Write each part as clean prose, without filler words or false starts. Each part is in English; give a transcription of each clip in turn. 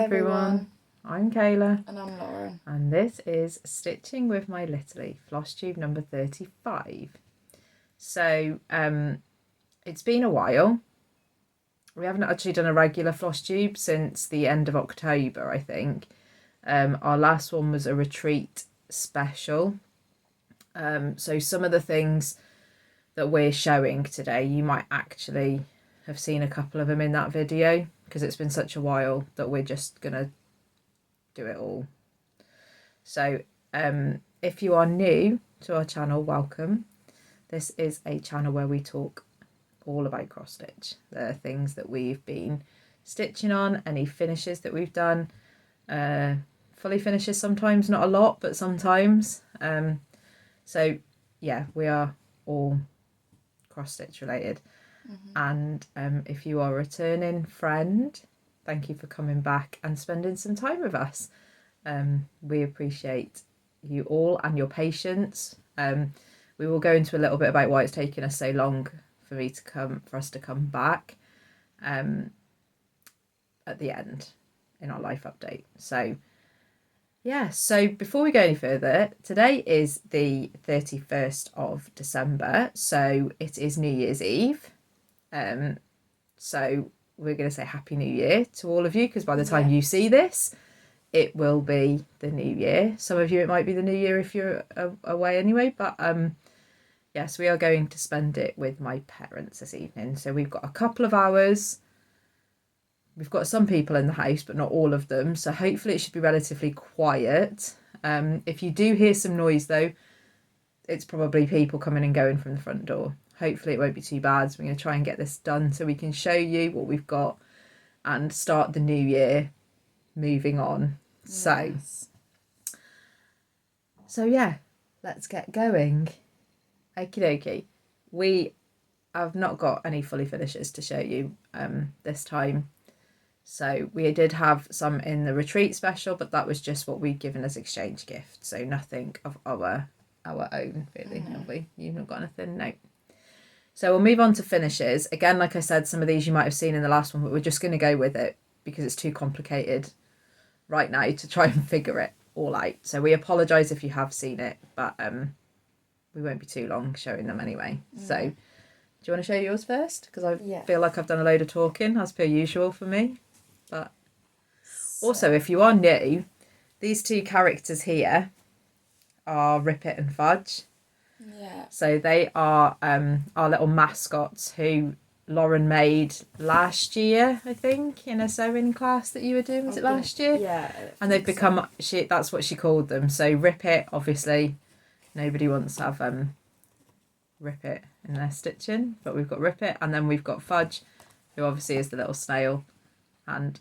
everyone. I'm Kayla. And I'm Lauren. And this is Stitching with My Littlie, Flosstube number 35. So, it's been a while. We haven't actually done a regular Flosstube since the end of October, I think. Our last one was a retreat special. So some of the things that we're showing today, you might actually have seen a couple of them in that video, because it's been such a while that we're just going to do it all. So if you are new to our channel, welcome. This is a channel where we talk all about cross stitch, the things that we've been stitching on, any finishes that we've done, fully finishes sometimes, not a lot, but sometimes. So yeah, we are all cross stitch related. And if you are a returning friend, thank you for coming back and spending some time with us. We appreciate you all and your patience. We will go into a little bit about why it's taken us so long for us to come back at the end in our life update. So yeah, so before we go any further, today is the 31st of December, so it is New Year's Eve. So we're going to say Happy New Year to all of you, because by the time you see this, it will be the new year. Some of you, it might be the new year if you're away anyway, but yes, we are going to spend it with my parents this evening. So we've got a couple of hours. We've got some people in the house, but not all of them, so hopefully it should be relatively quiet. If you do hear some noise though, it's probably people coming and going from the front door. Hopefully it won't be too bad. So we're going to try and get this done so we can show you what we've got and start the new year moving on. Yes. So yeah, let's get going. Okie dokie. We have not got any fully finishes to show you this time. So we did have some in the retreat special, but that was just what we'd given as exchange gift. So nothing of our own, really, have we? You've not got anything? No. So we'll move on to finishes. Again, like I said, some of these you might have seen in the last one, but we're just going to go with it because it's too complicated right now to try and figure it all out. So we apologise if you have seen it, but we won't be too long showing them anyway. So do you want to show yours first? Because I feel like I've done a load of talking, as per usual for me. But also, if you are new, these two characters here are Rip It and Fudge. Yeah. So they are our little mascots who Lauren made last year, I think, in a sewing class that you were doing. Was it last year? Yeah. And they've become, that's what she called them. So Rip It, obviously, nobody wants to have Rip It in their stitching, but we've got Rip It. And then we've got Fudge, who obviously is the little snail, and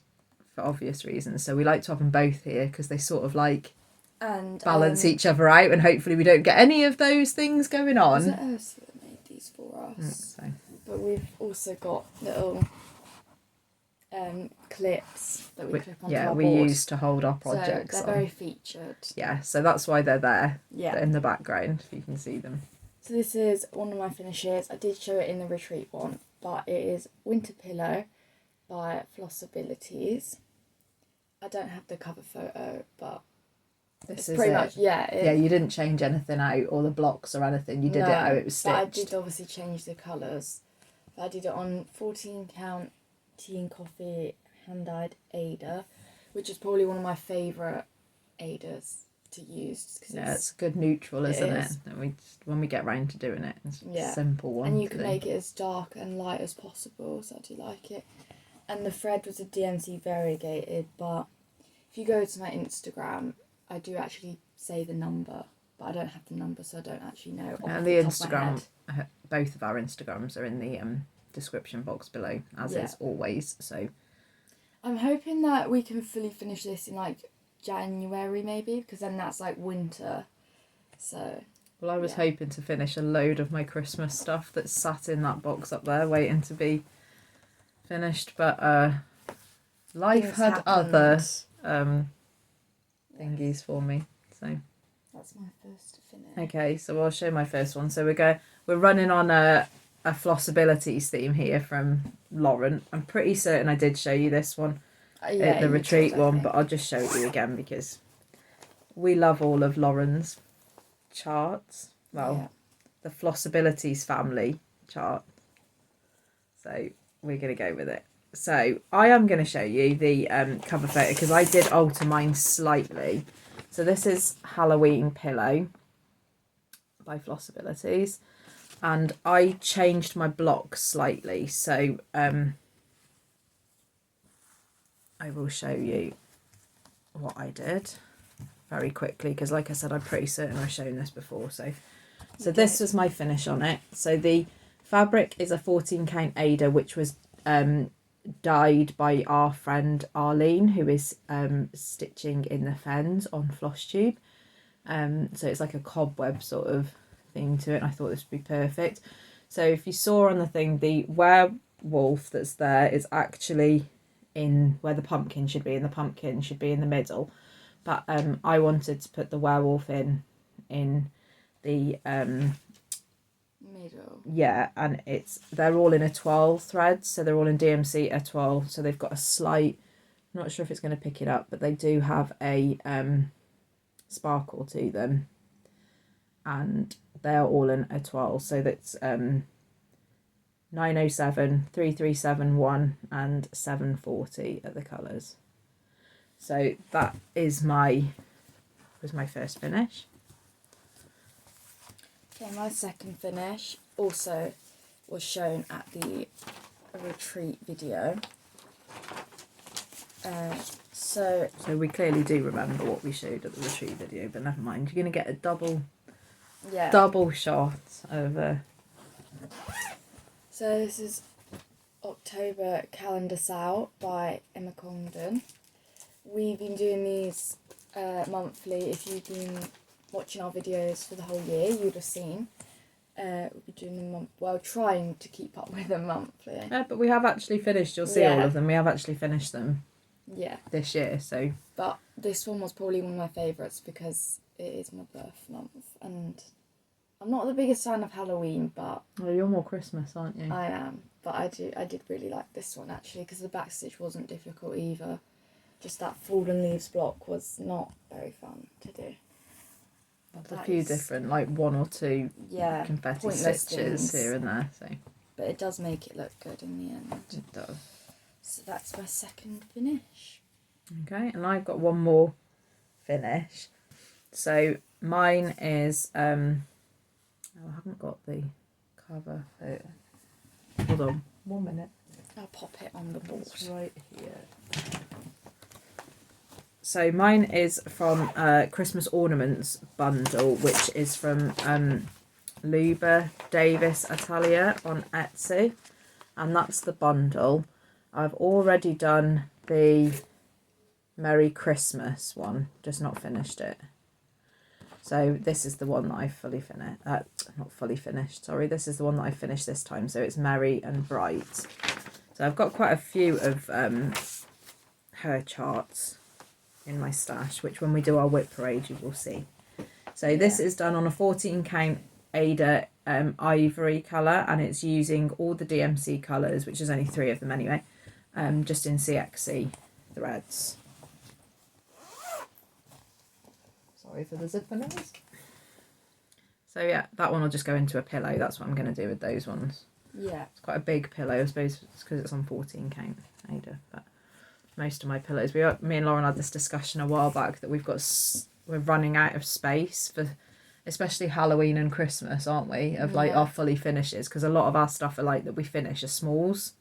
for obvious reasons. So we like to have them both here because they sort of like balance each other out, and hopefully we don't get any of those things going on. Was it us that made these for us? So. But we've also got little clips that we clip onto our board. Yeah, we use to hold our projects so they're very featured. Yeah, so that's why they're there in the background, if you can see them. So this is one of my finishes. I did show it in the retreat one, but it is Winter Pillow by Flossabilities. I don't have the cover photo, but this is pretty much, you didn't change anything out, or the blocks or anything. You did it how it was stitched. But I did obviously change the colours. I did it on 14 count tea and coffee hand-dyed Ada, which is probably one of my favourite Adas to use. It's a good neutral, isn't it? And when we get round to doing it, it's a simple one. And you can make it as dark and light as possible, so I do like it. And the thread was a DMC variegated, but if you go to my Instagram, I do actually say the number, but I don't have the number, so I don't actually know. And the Instagram, both of our Instagrams are in the description box below, as is always. So I'm hoping that we can fully finish this in like January maybe, because then that's like winter. So well, I was hoping to finish a load of my Christmas stuff that's sat in that box up there waiting to be finished, but life had other thingies for me. So that's my first finish. Okay, so I'll show my first one. So we're running on a Flossabilities theme here from Lauren. I'm pretty certain I did show you this one Yeah, the you retreat did, I one, think. but I'll just show you again because we love all of Lorans' charts. Well, the Flossabilities family chart. So we're going to go with it. So I am going to show you the cover photo because I did alter mine slightly. So this is Halloween Pillow by Flossabilities, and I changed my block slightly. So I will show you what I did very quickly because, like I said, I'm pretty certain I've shown this before. So this was my finish on it. So the fabric is a 14 count Ada, which was dyed by our friend Arlene, who is stitching in the Fens on Flosstube. So it's like a cobweb sort of thing to it, and I thought this would be perfect. So if you saw on the thing, the werewolf that's there is actually in where the pumpkin should be, and the pumpkin should be in the middle. But I wanted to put the werewolf in the middle. Yeah, and they're all in a 12 thread, so they're all in DMC a 12. So they've got a slight, I'm not sure if it's going to pick it up, but they do have a sparkle to them, and they're all in a 12. So that's 907, 3371, and 740 are the colours. So that was my first finish. Okay, my second finish also was shown at the retreat video. So we clearly do remember what we showed at the retreat video, but never mind. You're going to get a double shot of So this is October Calendar Sal by Emma Congdon. We've been doing these monthly. If you've been watching our videos for the whole year, you'd have seen. We'll be doing them trying to keep up with them monthly. But we have actually finished. You'll see all of them. We have actually finished them. Yeah. This year, so. But this one was probably one of my favourites because it is my birth month, and I'm not the biggest fan of Halloween, but. Well, you're more Christmas, aren't you? I am, but I did really like this one actually because the backstitch wasn't difficult either. Just that fallen leaves block was not very fun to do. There's a few different, like one or two confetti stitches here and there. So, but it does make it look good in the end. It does. So that's my second finish. Okay, and I've got one more finish. So mine is I haven't got the cover photo. Hold on, 1 minute. I'll pop it on the board. It's right here. So mine is from Christmas Ornaments bundle, which is from Luba Davis Atelier on Etsy, and that's the bundle. I've already done the Merry Christmas one, just not finished it. So this is the one that I fully finished. Not fully finished, sorry. This is the one that I finished this time. So it's Merry and Bright. So I've got quite a few of her charts in my stash, which when we do our whip parade you will see. So this is done on a 14 count Ada ivory colour, and it's using all the DMC colours, which is only 3 of them anyway, just in CXC threads. Sorry for the zipper noise. So yeah, that one will just go into a pillow. That's what I'm going to do with those ones. Yeah. It's quite a big pillow, I suppose, because it's on 14 count Ada, but most of my pillows, me and Lauren had this discussion a while back that we're running out of space for especially Halloween and Christmas, aren't we, of like our fully finishes, because a lot of our stuff are like that we finish are smalls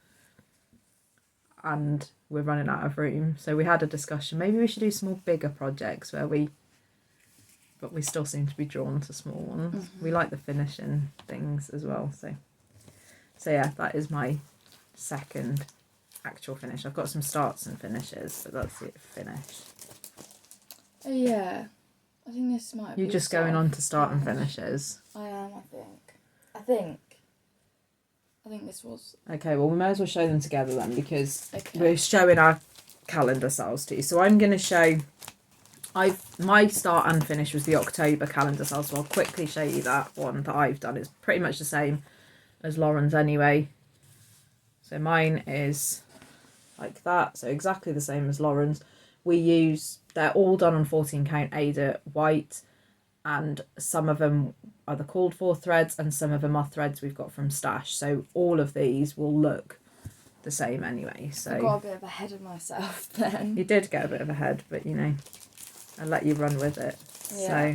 and we're running out of room. So we had a discussion, maybe we should do some more bigger projects but we still seem to be drawn to small ones. We like the finishing things as well, so yeah, that is my second actual finish. I've got some starts and finishes, but that's it finished. Yeah, I think this might be. You're just going on to start and finishes. I am, I think this was. Okay, well we may as well show them together then, because we're showing our calendar sales to you. So I'm going to show. My start and finish was the October calendar sales, so I'll quickly show you that one that I've done. It's pretty much the same as Lorans anyway. So mine is like that. So exactly the same as Lorans. They're all done on 14 count Ada white, and some of them are the called for threads and some of them are threads we've got from Stash. So all of these will look the same anyway. So I got a bit of ahead of myself then. you did get a bit of a head, but you know, I let you run with it. Yeah.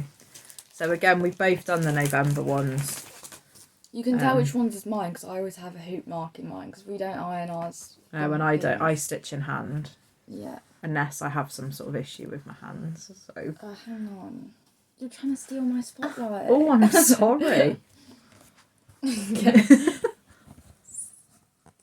So again, we've both done the November ones. You can tell which ones is mine because I always have a hoop mark in mine because we don't iron ours. No, and I don't. I stitch in hand. Yeah. Unless I have some sort of issue with my hands. So. Hang on. You're trying to steal my spotlight. Oh, I'm sorry.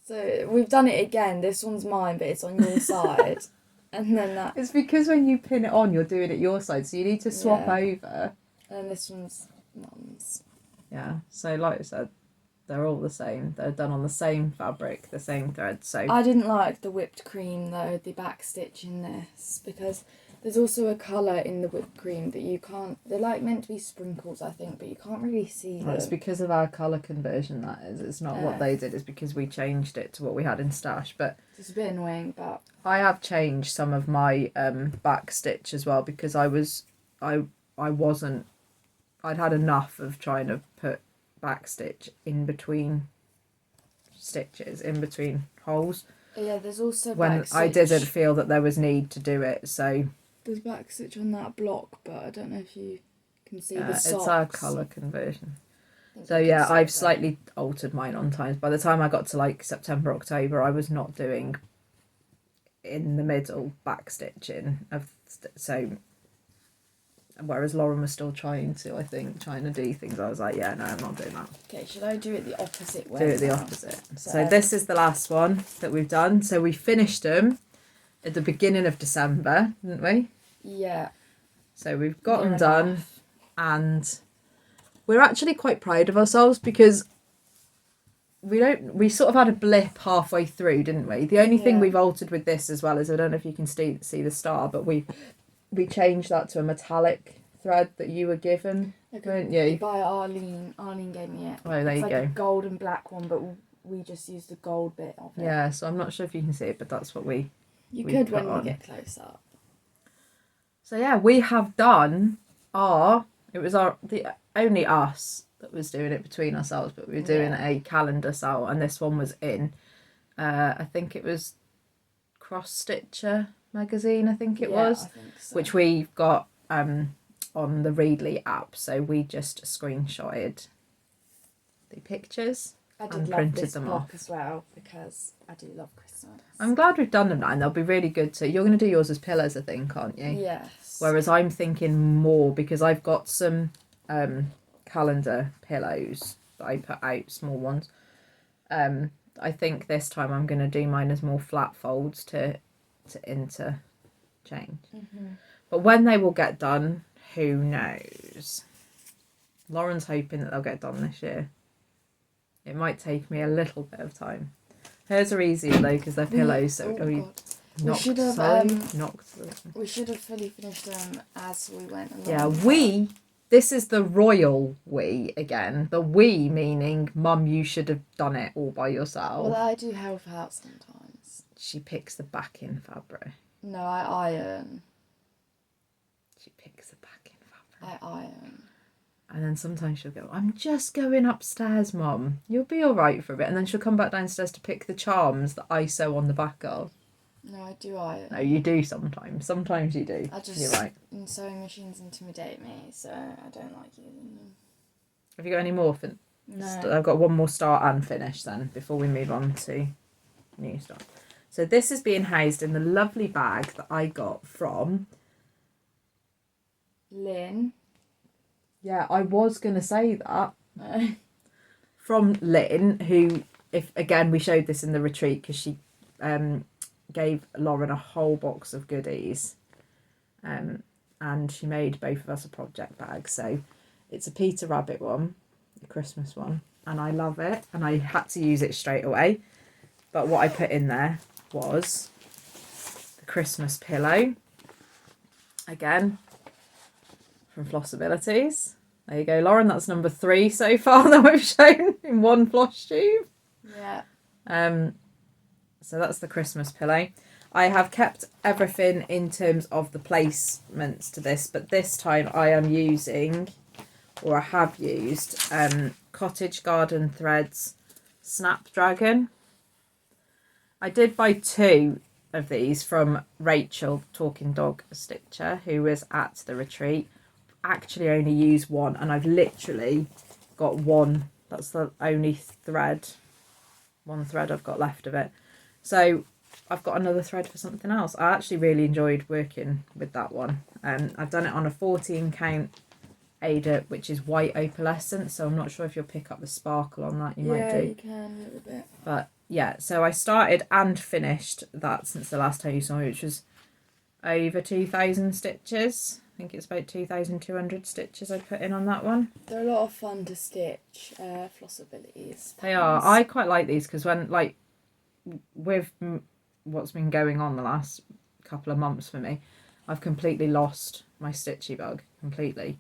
So we've done it again. This one's mine, but it's on your side. And then that. It's because when you pin it on, you're doing it your side, so you need to swap over. And this one's mum's. Yeah. So like I said, they're all the same. They're done on the same fabric, the same thread. So I didn't like the whipped cream though, the back stitch in this, because there's also a colour in the whipped cream that you can't. They're like meant to be sprinkles, I think, but you can't really see them. It's because of our colour conversion. That is. It's not what they did. It's because we changed it to what we had in Stash. But it's a bit annoying. But I have changed some of my back stitch as well because I wasn't. I'd had enough of trying to put back stitch in between stitches, in between holes. Yeah, there's also when back stitch. I didn't feel that there was need to do it. So there's back stitch on that block, but I don't know if you can see the socks. It's our colour conversion. So yeah, I've slightly altered mine on times. By the time I got to like September, October, I was not doing in the middle back stitching so. Whereas Lauren was still trying to do things. I was like, yeah, no, I'm not doing that. Okay, should I do it the opposite way? Do it the opposite. So this is the last one that we've done. So we finished them at the beginning of December, didn't we? Yeah. So we've got them done, and we're actually quite proud of ourselves because we sort of had a blip halfway through, didn't we? The only thing we've altered with this as well is, I don't know if you can see the star, but we changed that to a metallic thread that you were given, weren't you? By Arlene. Arlene gave me it. Oh, there you go. It's like a gold and black one, but we just used the gold bit of it. Yeah, so I'm not sure if you can see it, but that's what we could when we get close up. So yeah, we have done the only us that was doing it between ourselves, but we were doing a Calendar Sal, and this one was in, I think it was Cross Stitcher magazine, I think it was, I think so. which we got on the Readly app. So we just screenshotted the pictures and printed them off as well because I do love Christmas. I'm glad we've done them now, and they'll be really good to. You're going to do yours as pillows, I think, aren't you? Yes. Whereas I'm thinking more because I've got some calendar pillows that I put out, small ones. I think this time I'm going to do mine as more flat folds to interchange. But when they will get done, who knows? Lauren's hoping that they'll get done this year. It might take me a little bit of time. Hers are easier though because they're pillows. So we should have fully finished them as we went along. Yeah, this is the royal we again. The we meaning, Mum, you should have done it all by yourself. Well, I do help out sometimes. She picks the backing fabric. No, I iron. She picks the backing fabric. I iron. And then sometimes she'll go, I'm just going upstairs, Mum. You'll be all right for a bit. And then she'll come back downstairs to pick the charms that I sew on the back of. No, I do iron. No, you do sometimes. Sometimes you do. You're right. Sewing machines intimidate me, so I don't like using them. Have you got any more? No. I've got one more start and finish then before we move on to new stuff. So this is being housed in the lovely bag that I got from Lynn. Yeah, I was going to say that. From Lynn, who, if again, we showed this in the retreat because she gave Lauren a whole box of goodies. And she made both of us a project bag. So it's a Peter Rabbit one, the Christmas one. And I love it. And I had to use it straight away. But what I put in there was the Christmas pillow. Again, from Flossabilities. There you go, Lauren. That's number 3 so far that we've shown in one Flosstube. Yeah. So that's the Christmas pillow. I have kept everything in terms of the placements to this, but this time I am using, or I have used, Cottage Garden Threads Snapdragon. I did buy 2 of these from Rachel, Talking Dog Stitcher, who was at the retreat. Actually only used 1, and I've literally got 1. That's the only thread, 1 thread I've got left of it. So I've got another thread for something else. I actually really enjoyed working with that one. I've done it on a 14 count Ada, which is white opalescent, so I'm not sure if you'll pick up the sparkle on that. You might do. Yeah, you can a little bit. But yeah, so I started and finished that since the last time you saw me, which was over 2,000 stitches. I think it's about 2,200 stitches I put in on that one. They're a lot of fun to stitch, Flossabilities. They are. I quite like these because when, like, with what's been going on the last couple of months for me, I've completely lost my stitchy bug completely.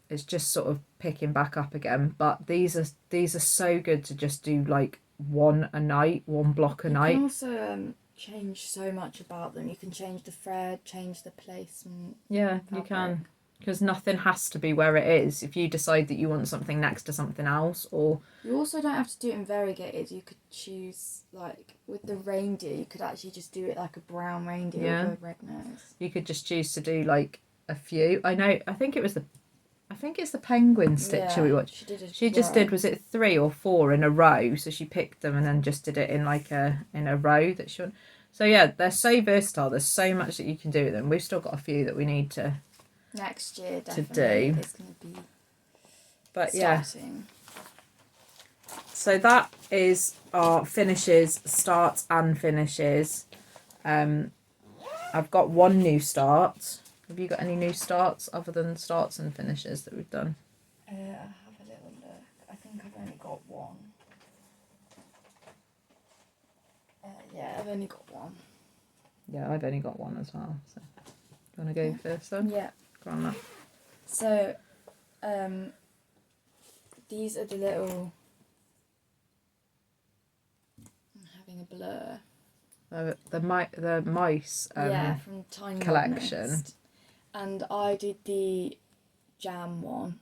It's just sort of picking back up again, but these are so good to just do like 1 a night, 1 block a night. You can also change so much about them. You can change the thread, change the placement. Yeah, you can, because nothing has to be where it is. If you decide that you want something next to something else, or you also don't have to do it in variegated. You could choose, like with the reindeer, you could actually just do it like a brown reindeer with a red nose. You could just choose to do like a few. I think it's the penguin stitcher we watched. She just did, was it 3 or 4 in a row? So she picked them and then just did it in like a row that she. So yeah, they're so versatile. There's so much that you can do with them. We've still got a few that we need to next year definitely to do. It's going to be. But starting. Yeah. So that is our finishes, starts and finishes. I've got 1 new start. Have you got any new starts other than starts and finishes that we've done? I'll have a little look. I think I've only got 1. Yeah, I've only got 1. Yeah, I've only got 1 as well. So, do you want to go first then? Yeah. Go on then. So, these are the little. I'm having a blur. The mice. From Tiny collection. Modernist. And I did the jam one,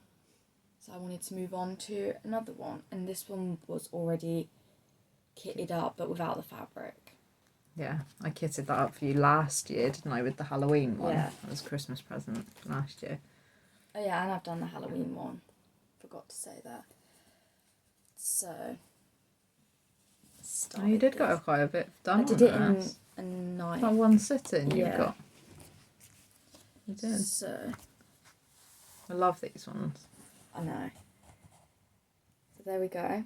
so I wanted to move on to another one, and this one was already kitted up but without the fabric. Yeah, I kitted that up for you last year, didn't I, with the Halloween one? Yeah. That was Christmas present last year. Oh yeah, and I've done the Halloween one. Forgot to say that. So. Oh, you did get quite a bit done. I did it in a night. That one sitting Yeah. you've got. You did. So. I love these ones. I know. So there we go.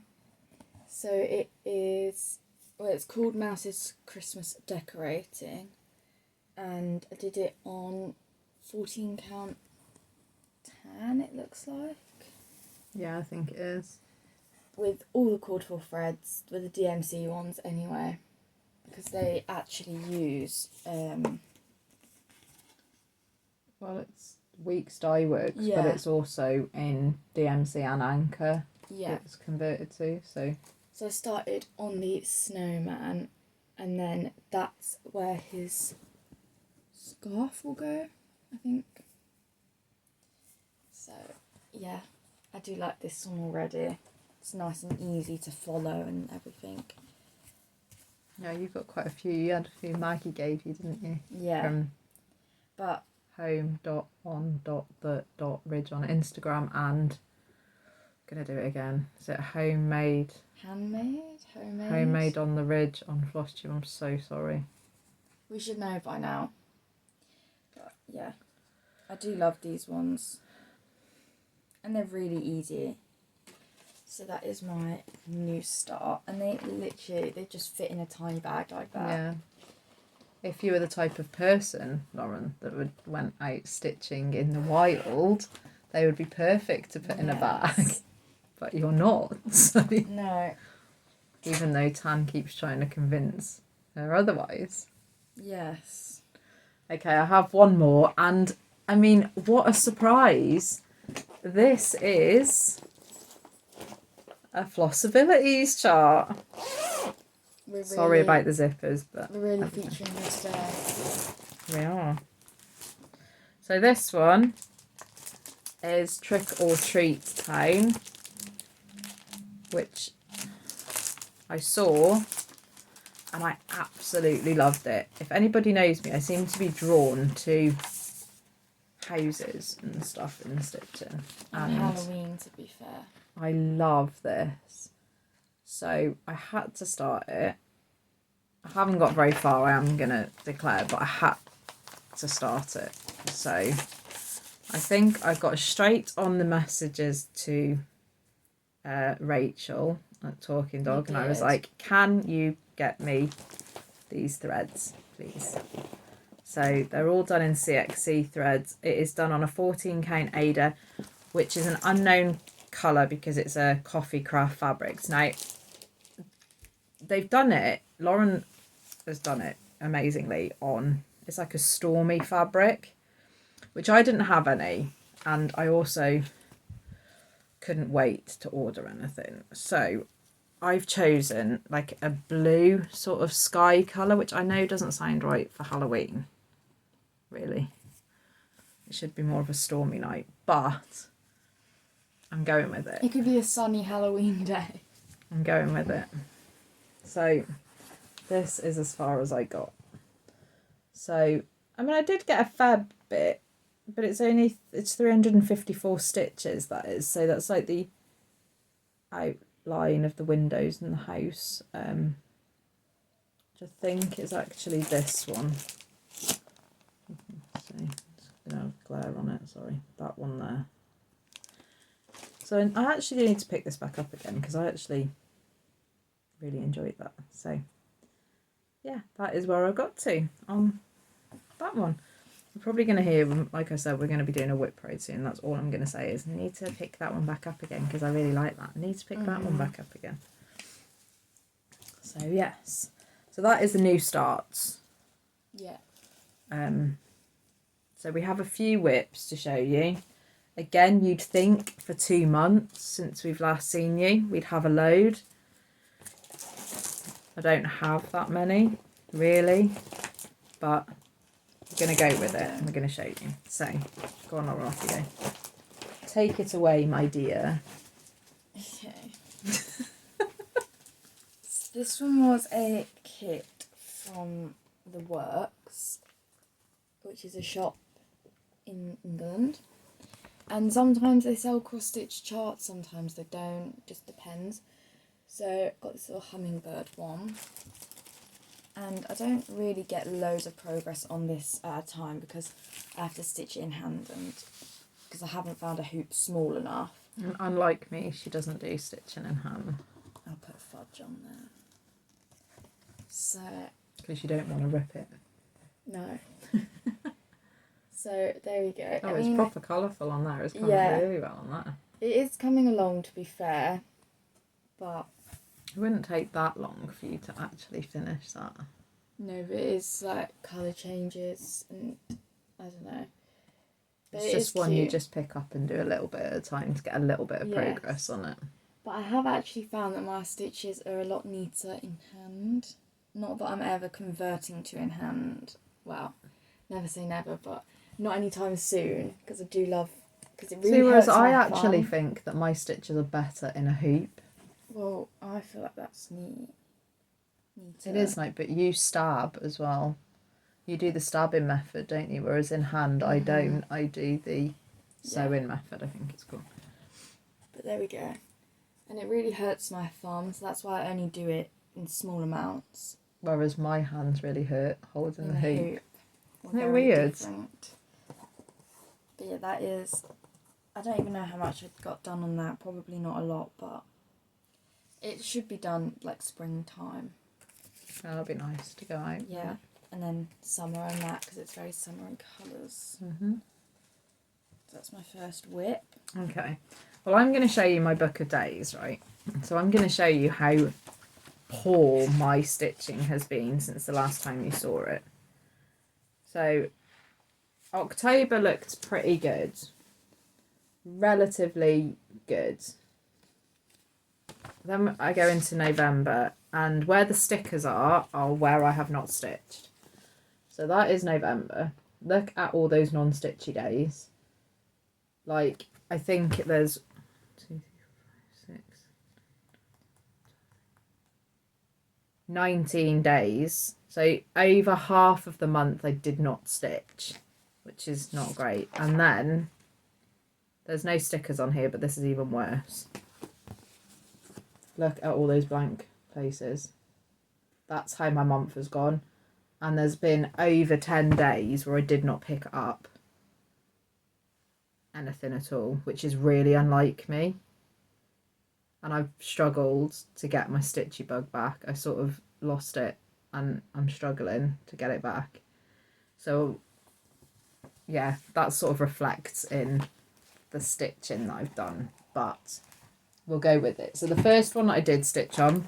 So it is, well, it's called Mouse's Christmas Decorating, and I did it on 14 count tan, it looks like. Yeah, I think it is. With all the cordful threads, with the DMC ones anyway, because they actually use well, it's Weeks Dye Works, Yeah. but it's also in DMC and Anchor. Yeah. It's converted to, so. So I started on the snowman, and then that's where his scarf will go, I think. So, yeah, I do like this one already. It's nice and easy to follow and everything. Yeah, you've got quite a few. You had a few Maggie gave you, didn't you? Yeah. From But home.on.the.ridge on Instagram, and gonna do it again. Is it homemade? Homemade on the ridge on Flosstube. I'm so sorry. We should know by now. But yeah, I do love these ones, and they're really easy. So that is my new start, and they just fit in a tiny bag like that. Yeah. If you were the type of person, Lauren, that went out stitching in the wild, they would be perfect to put in a bag. But you're not. So. No. Even though Tan keeps trying to convince her otherwise. Yes. Okay, I have 1 more, and I mean, what a surprise! This is a Flossabilities chart. Sorry about the zippers, but we're really featuring this day. we are. So this one is Trick or Treat Town, which I saw and I absolutely loved it. If anybody knows me, I seem to be drawn to houses and stuff in stitching. And Halloween, to be fair. I love this. So I had to start it. I haven't got very far, I am going to declare, but I had to start it. So I think I got straight on the messages to Rachel at Talking Dog, and I was like, can you get me these threads, please? So they're all done in CXC threads. It is done on a 14 count Ada, which is an unknown colour because it's a coffee craft fabrics. Now, they've done it, Lauren has done it amazingly on, it's like a stormy fabric, which I didn't have any, and I also couldn't wait to order anything. So I've chosen like a blue sort of sky colour, which I know doesn't sound right for Halloween, really. It should be more of a stormy night, but I'm going with it. It could be a sunny Halloween day. I'm going with it. So this is as far as I got. So, I mean, I did get a fair bit, but it's 354 stitches, that is. So that's like the outline of the windows in the house, which I think is actually this one. See, it's gonna have glare on it, sorry, that one there. So I actually need to pick this back up again because I actually really enjoyed that. So yeah, that is where I got to on that one. We're probably going to hear, like I said, we're going to be doing a whip parade soon. That's all I'm going to say is I need to pick that one back up again because I really like that. I need to pick that one back up again. So yes, so that is the new starts. Yeah. So we have a few whips to show you. Again, you'd think for 2 months since we've last seen you, we'd have a load. I don't have that many, really, but we're going to go with it and we're going to show you. So, go on, Laura, off you go. Take it away, my dear. Okay. This one was a kit from The Works, which is a shop in England. And sometimes they sell cross-stitch charts, sometimes they don't, just depends. So I've got this little Hummingbird one. And I don't really get loads of progress on this at a time because I have to stitch it in hand and because I haven't found a hoop small enough. And unlike me, she doesn't do stitching in hand. I'll put fudge on there. So... because you don't want to rip it. No. So there we go. Oh, it's proper colourful on there. It's coming really well on that. It is coming along, to be fair, but it wouldn't take that long for you to actually finish that. No, but it is like colour changes and I don't know. But it's just one cute. You just pick up and do a little bit at a time to get a little bit of progress on it. But I have actually found that my stitches are a lot neater in hand. Not that I'm ever converting to in hand. Well, never say never, but not anytime soon because I do love. Because it really hurts my I actually think that my stitches are better in a hoop. Well, I feel like that's neater. It is neat, but you stab as well. You do the stabbing method, don't you? Whereas in hand, I don't. I do the sewing method, I think it's called. But there we go. And it really hurts my thumb, so that's why I only do it in small amounts. Whereas my hands really hurt holding the hoop. Isn't it weird? Different. But yeah, that is... I don't even know how much I got done on that. Probably not a lot, but it should be done like springtime. That'll be nice to go out. Yeah, and then summer and that because it's very summery colours. So that's my first whip. Okay. Well, I'm going to show you my book of days, right? So I'm going to show you how poor my stitching has been since the last time you saw it. So October looked pretty good. Relatively good. then I go into November, and where the stickers are where I have not stitched. So that is November. Look at all those non-stitchy days. Like, I think there's 2, 3, 4, 5, 6, 19 days. So over half of the month I did not stitch, which is not great. And then there's no stickers on here, but this is even worse. Look at all those blank places. That's how my month has gone. And there's been over 10 days where I did not pick up anything at all, which is really unlike me. And I've struggled to get my stitchy bug back. I sort of lost it and I'm struggling to get it back. So yeah, that sort of reflects in the stitching that I've done, but we'll go with it. So the first one that I did stitch on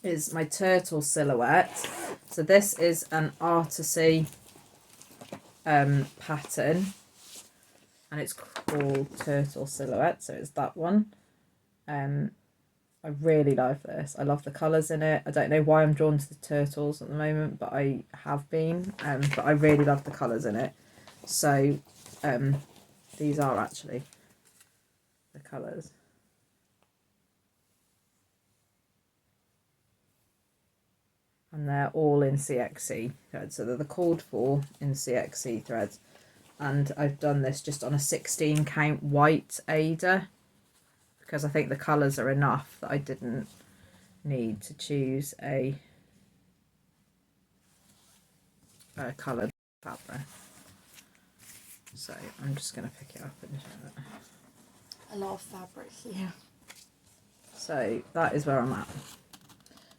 is my turtle silhouette. So this is an artisy pattern, and it's called Turtle Silhouette, so it's that one. I really love this. I love the colours in it. I don't know why I'm drawn to the turtles at the moment, but I have been. But I really love the colours in it. So these are actually the colours. And they're all in CXC threads. So they're the called for in CXC threads. And I've done this just on a 16 count white Ada, because I think the colours are enough that I didn't need to choose a coloured fabric. So I'm just going to pick it up and show it. A lot of fabric here. So that is where I'm at.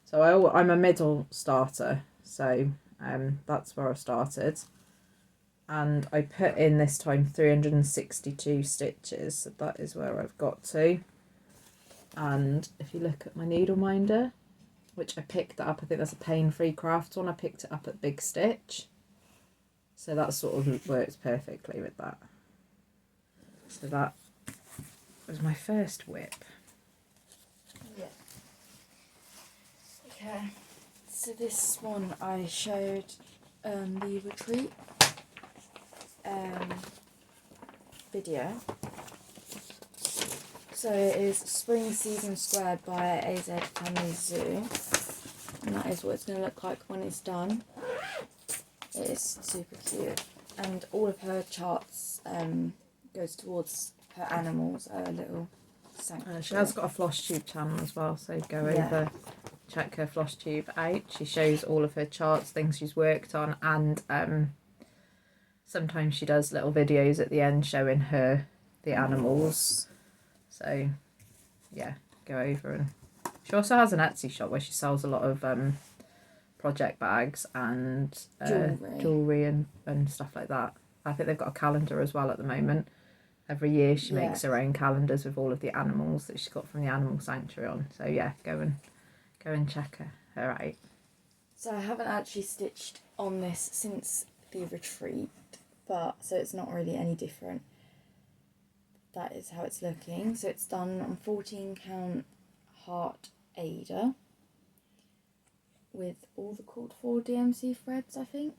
So I'm a middle starter, so that's where I started. And I put in this time 362 stitches, so that is where I've got to. And if you look at my needle minder, which I picked up, I think that's a Pain Free Crafts one, I picked it up at Big Stitch. So that sort of works perfectly with that. So that was my first whip. Yeah. Okay. So this one I showed the retreat video. So it is Spring Season Squared by azfamily Zoo, and that is what it's going to look like when it's done. It is super cute, and all of her charts goes towards her animals, her little sanctuary. She has got a Flosstube channel as well, so go over, check her Flosstube out. She shows all of her charts, things she's worked on, and sometimes she does little videos at the end showing her the animals. So yeah, go over. And she also has an Etsy shop where she sells a lot of project bags and jewellery and stuff like that. I think they've got a calendar as well at the moment. Every year she makes her own calendars with all of the animals that she's got from the animal sanctuary on. So yeah, go and check her out. So I haven't actually stitched on this since the retreat, but so it's not really any different. That is how it's looking. So it's done on 14 count heart Ada with all the called for DMC threads, I think.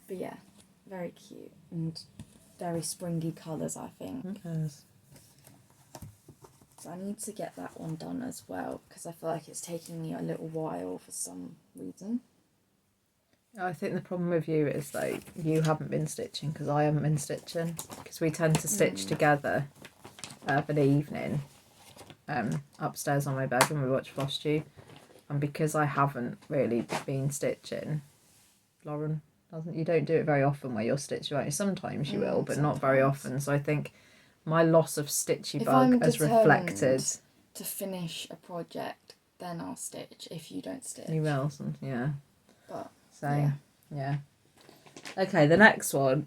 But yeah, very cute and very springy colours, I think. Yes. So I need to get that one done as well, because I feel like it's taking me a little while for some reason. I think the problem with you is that you haven't been stitching because I haven't been stitching, because we tend to stitch together for the evening upstairs on my bed when we watch Flosstube, and because I haven't really been stitching, Lauren doesn't. You don't do it very often where you're stitching, right? Sometimes you will, but not very often. So I think my loss of stitchy bug has reflected. To finish a project, then I'll stitch. If you don't stitch, You will, yeah. But so yeah. Okay, the next one.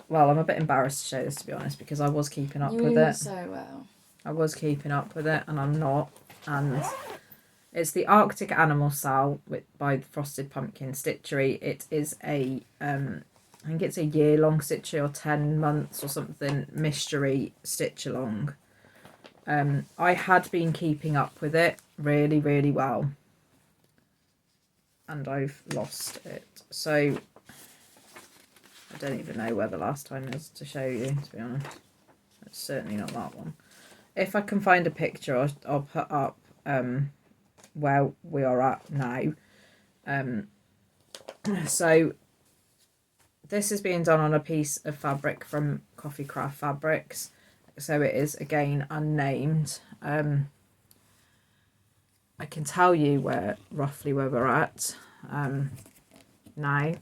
Well, I'm a bit embarrassed to show this, to be honest, because I was keeping up with it. So well. I was keeping up with it, and I'm not. And it's the Arctic Animal Sal by the Frosted Pumpkin Stitchery. It is a, I think it's a year-long stitchery or 10 months or something, mystery stitch-along. I had been keeping up with it really, really well, and I've lost it. So I don't even know where the last time is to show you, to be honest. It's certainly not that one. If I can find a picture, I'll put up where we are at now. So this is being done on a piece of fabric from Coffee Craft Fabrics. So it is, again, unnamed. I can tell you roughly where we're at now.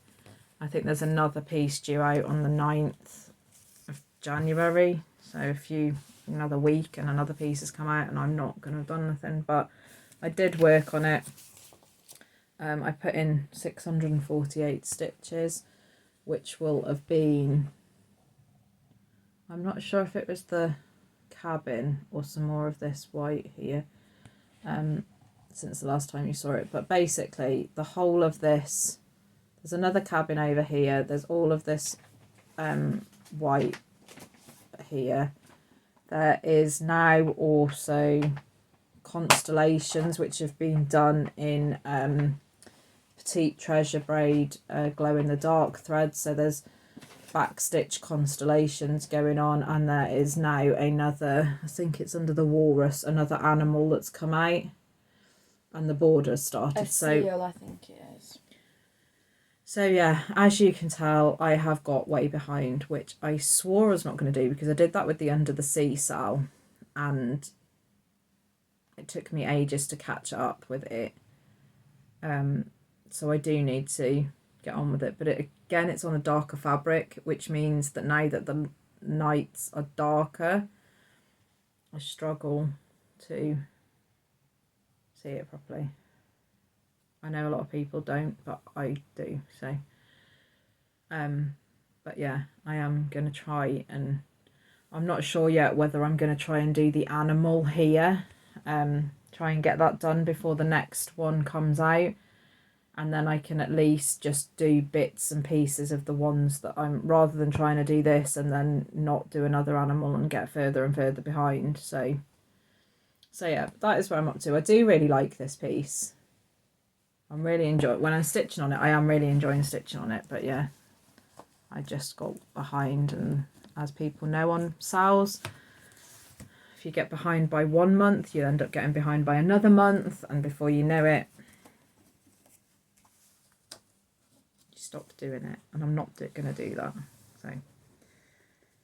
I think there's another piece due out on the 9th of January. So another week and another piece has come out, and I'm not going to have done anything. But I did work on it. I put in 648 stitches, which will have been... I'm not sure if it was the cabin or some more of this white here since the last time you saw it. But basically, the whole of this... There's another cabin over here. There's all of this white here. There is now also constellations which have been done in Petite Treasure braid glow in the dark thread. So there's backstitch constellations going on, and there is now another, I think it's under the walrus, another animal that's come out, and the border started. A seal, I think it is. So yeah, as you can tell, I have got way behind, which I swore I was not going to do because I did that with the Under the Sea Sal, and it took me ages to catch up with it. So I do need to get on with it. But again, it's on a darker fabric, which means that now that the nights are darker, I struggle to see it properly. I know a lot of people don't, but I do. So, but yeah, I am going to try, and I'm not sure yet whether I'm going to try and do the animal here. Try and get that done before the next one comes out. And then I can at least just do bits and pieces of the ones that I'm, rather than trying to do this and then not do another animal and get further and further behind. So yeah, that is where I'm up to. I do really like this piece. I'm really enjoying, when I'm stitching on it, I am really enjoying stitching on it. But yeah, I just got behind, and as people know on Sal's, if you get behind by 1 month, you end up getting behind by another month, and before you know it, you stop doing it. And I'm not going to do that.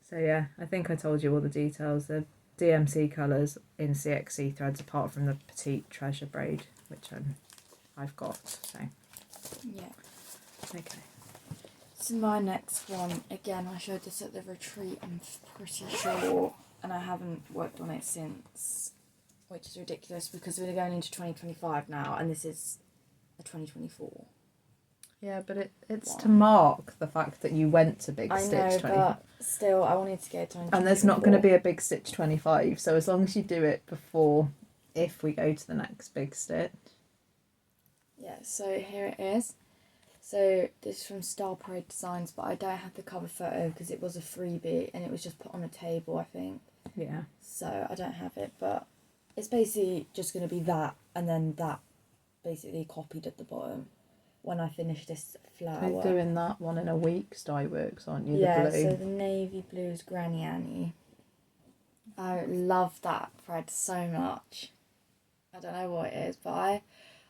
So yeah, I think I told you all the details. The DMC colours in CXC threads, apart from the Petite Treasure braid, which I've got. So yeah. Okay. So my next one, again, I showed this at the retreat, I'm pretty sure, and I haven't worked on it since, which is ridiculous because we're going into 2025 now, and this is a 2024. Yeah, but it's Wow. to mark the fact that you went to Big I Stitch know, 25. but still, I wanted to get it on. And there's not going to be a Big Stitch 25, so as long as you do it before, if we go to the next Big Stitch. Yeah, so here it is. So this is from Star Parade Designs, but I don't have the cover photo because it was a freebie and it was just put on a table, I think. Yeah. So I don't have it, but it's basically just going to be that, and then that basically copied at the bottom when I finish this flower. You're doing that one in a week's dye works, aren't you? Yeah, the blue. so the navy blue is Granny Annie. I love that thread so much. I don't know what it is, but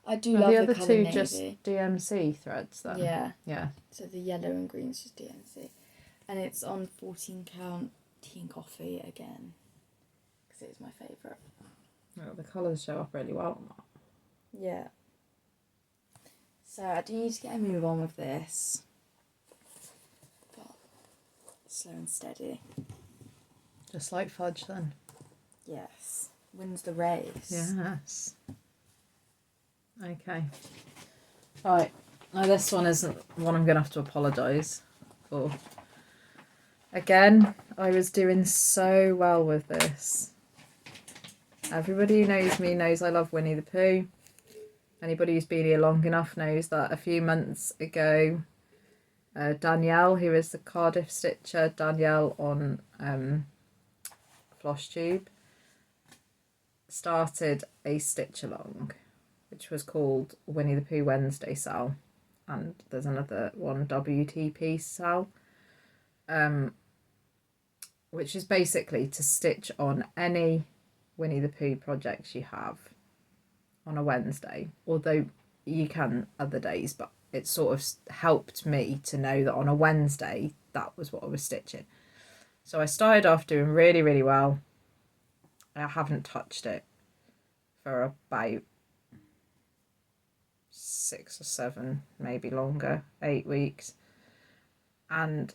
I do love the other colour two navy. just DMC threads then? Yeah. Yeah. So the yellow and green is just DMC. And it's on 14 count tea and coffee again. Because it's my favourite. Well, the colours show up really well on that. Yeah. So I do need to get a move on with this. But slow and steady. Just like fudge then. Yes. Wins the race. Yes. Okay. Right. Now this one isn't one I'm going to have to apologise for. Again, I was doing so well with this. Everybody who knows me knows I love Winnie the Pooh. Anybody who's been here long enough knows that a few months ago, Danielle, who is the Cardiff stitcher, Danielle on Flosstube, started a stitch along, which was called Winnie the Pooh Wednesday Sal, and there's another one, WTP Sal, which is basically to stitch on any Winnie the Pooh projects you have on a Wednesday, although you can other days, but it sort of helped me to know that on a Wednesday that was what I was stitching. So I started off doing really, really well. I haven't touched it for about 6 or 7, maybe longer, 8 weeks, and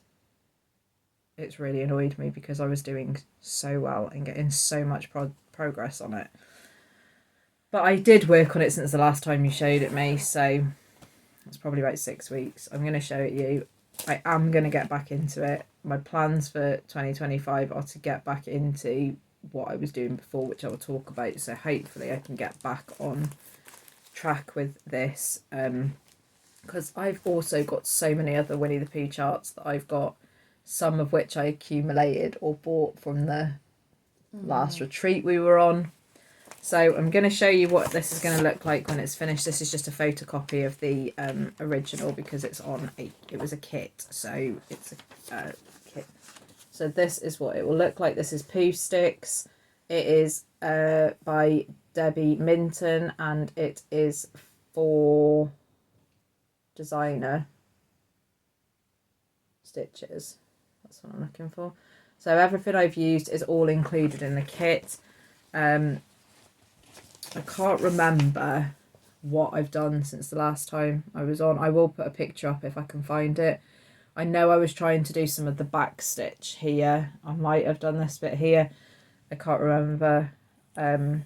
it's really annoyed me because I was doing so well and getting so much progress on it. But I did work on it since the last time you showed it me, so it's probably about 6 weeks. I'm going to show it you. I am going to get back into it. My plans for 2025 are to get back into what I was doing before, which I will talk about, so hopefully I can get back on track with this, because I've also got so many other Winnie the Pooh charts that I've got, some of which I accumulated or bought from the last retreat we were on. So I'm going to show you what this is going to look like when it's finished. This is just a photocopy of the original because it was a kit, so it's a kit. So this is what it will look like. This is Pooh Sticks. It is by Debbie Minton, and it is for designer stitches. That's what I'm looking for. So everything I've used is all included in the kit. I can't remember what I've done since the last time I was on. I will put a picture up if I can find it. I know I was trying to do some of the back stitch here. I might have done this bit here. I can't remember. But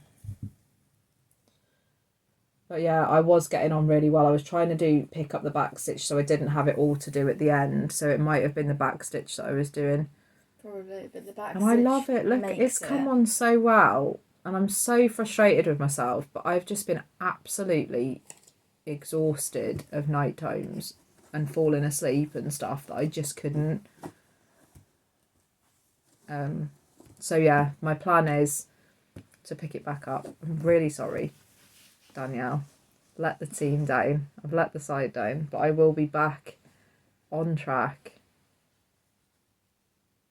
yeah, I was getting on really well. I was trying to pick up the back stitch, so I didn't have it all to do at the end. So it might have been the back stitch that I was doing. Probably, but the back stitch. And I love it. Look, it's come on so well. And I'm so frustrated with myself, but I've just been absolutely exhausted of night times and falling asleep and stuff that I just couldn't. So yeah, my plan is to pick it back up. I'm really sorry, Danielle. Let the team down. I've let the side down, but I will be back on track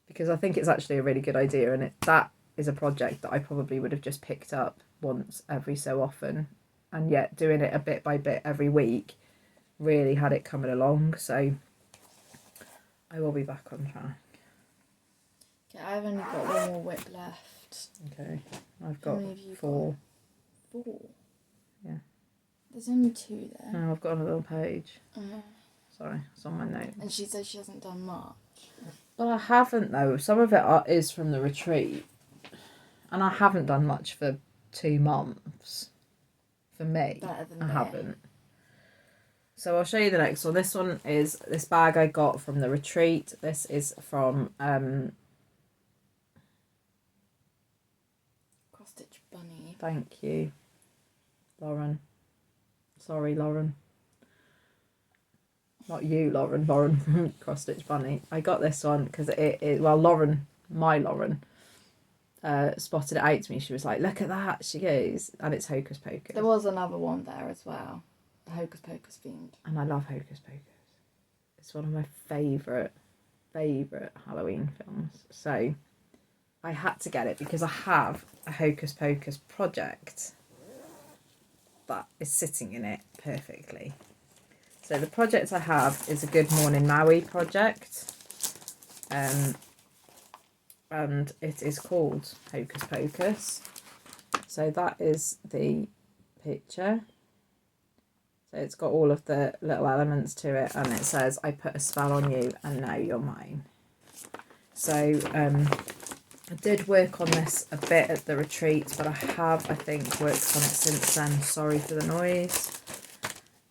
because I think it's actually a really good idea, and that is a project that I probably would have just picked up once every so often, and yet doing it a bit by bit every week really had it coming along. So I will be back on track. Okay, I've only got one more whip left. Okay, I've got 4. 4? Yeah. There's only 2 there. No, I've got a little page. Sorry, it's on my note. And she says she hasn't done much. But I haven't though. Some of it is from the retreat. And I haven't done much for 2 months. For me, Better than I me. haven't. So I'll show you the next one. This one is this bag I got from the retreat. This is from Cross Stitch Bunny. Thank you, Lauren. Sorry, Lauren. Not you, Lauren. Lauren from Cross Stitch Bunny. I got this one because Lauren, my Lauren, spotted it out to me. She was like, look at that. She goes, and it's Hocus Pocus. There was another one there as well. The Hocus Pocus themed. And I love Hocus Pocus. It's one of my favourite Halloween films. So I had to get it because I have a Hocus Pocus project that is sitting in it perfectly. So the project I have is a Good Morning Maui project. And it is called Hocus Pocus. So that is the picture. So it's got all of the little elements to it, and it says, I put a spell on you and now you're mine. So I did work on this a bit at the retreat, but I think, worked on it since then. Sorry for the noise.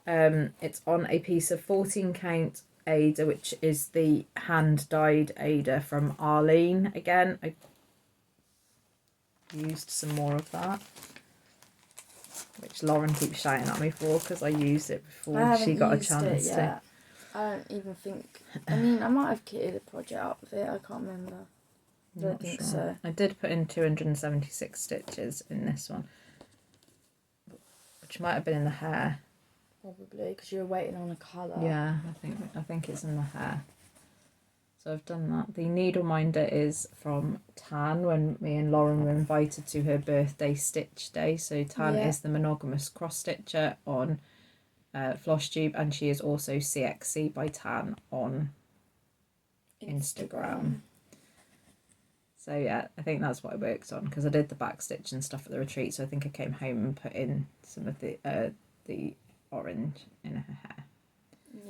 It's on a piece of 14 count Ada, which is the hand dyed Ada from Arlene. Again, I used some more of that, which Lauren keeps shouting at me for because I used it before she got a chance to. I don't even think. I mean, I might have kitted the project up with it. I can't remember. I don't think so. I did put in 276 stitches in this one, which might have been in the hair. Probably, because you were waiting on a colour. Yeah, I think it's in the hair. So I've done that. The needle minder is from Tan, when me and Lauren were invited to her birthday stitch day. So Tan is the monogamous cross stitcher on Flosstube, and she is also CXC by Tan on Instagram. So yeah, I think that's what I worked on, because I did the back stitch and stuff at the retreat. So I think I came home and put in some of the orange in her hair.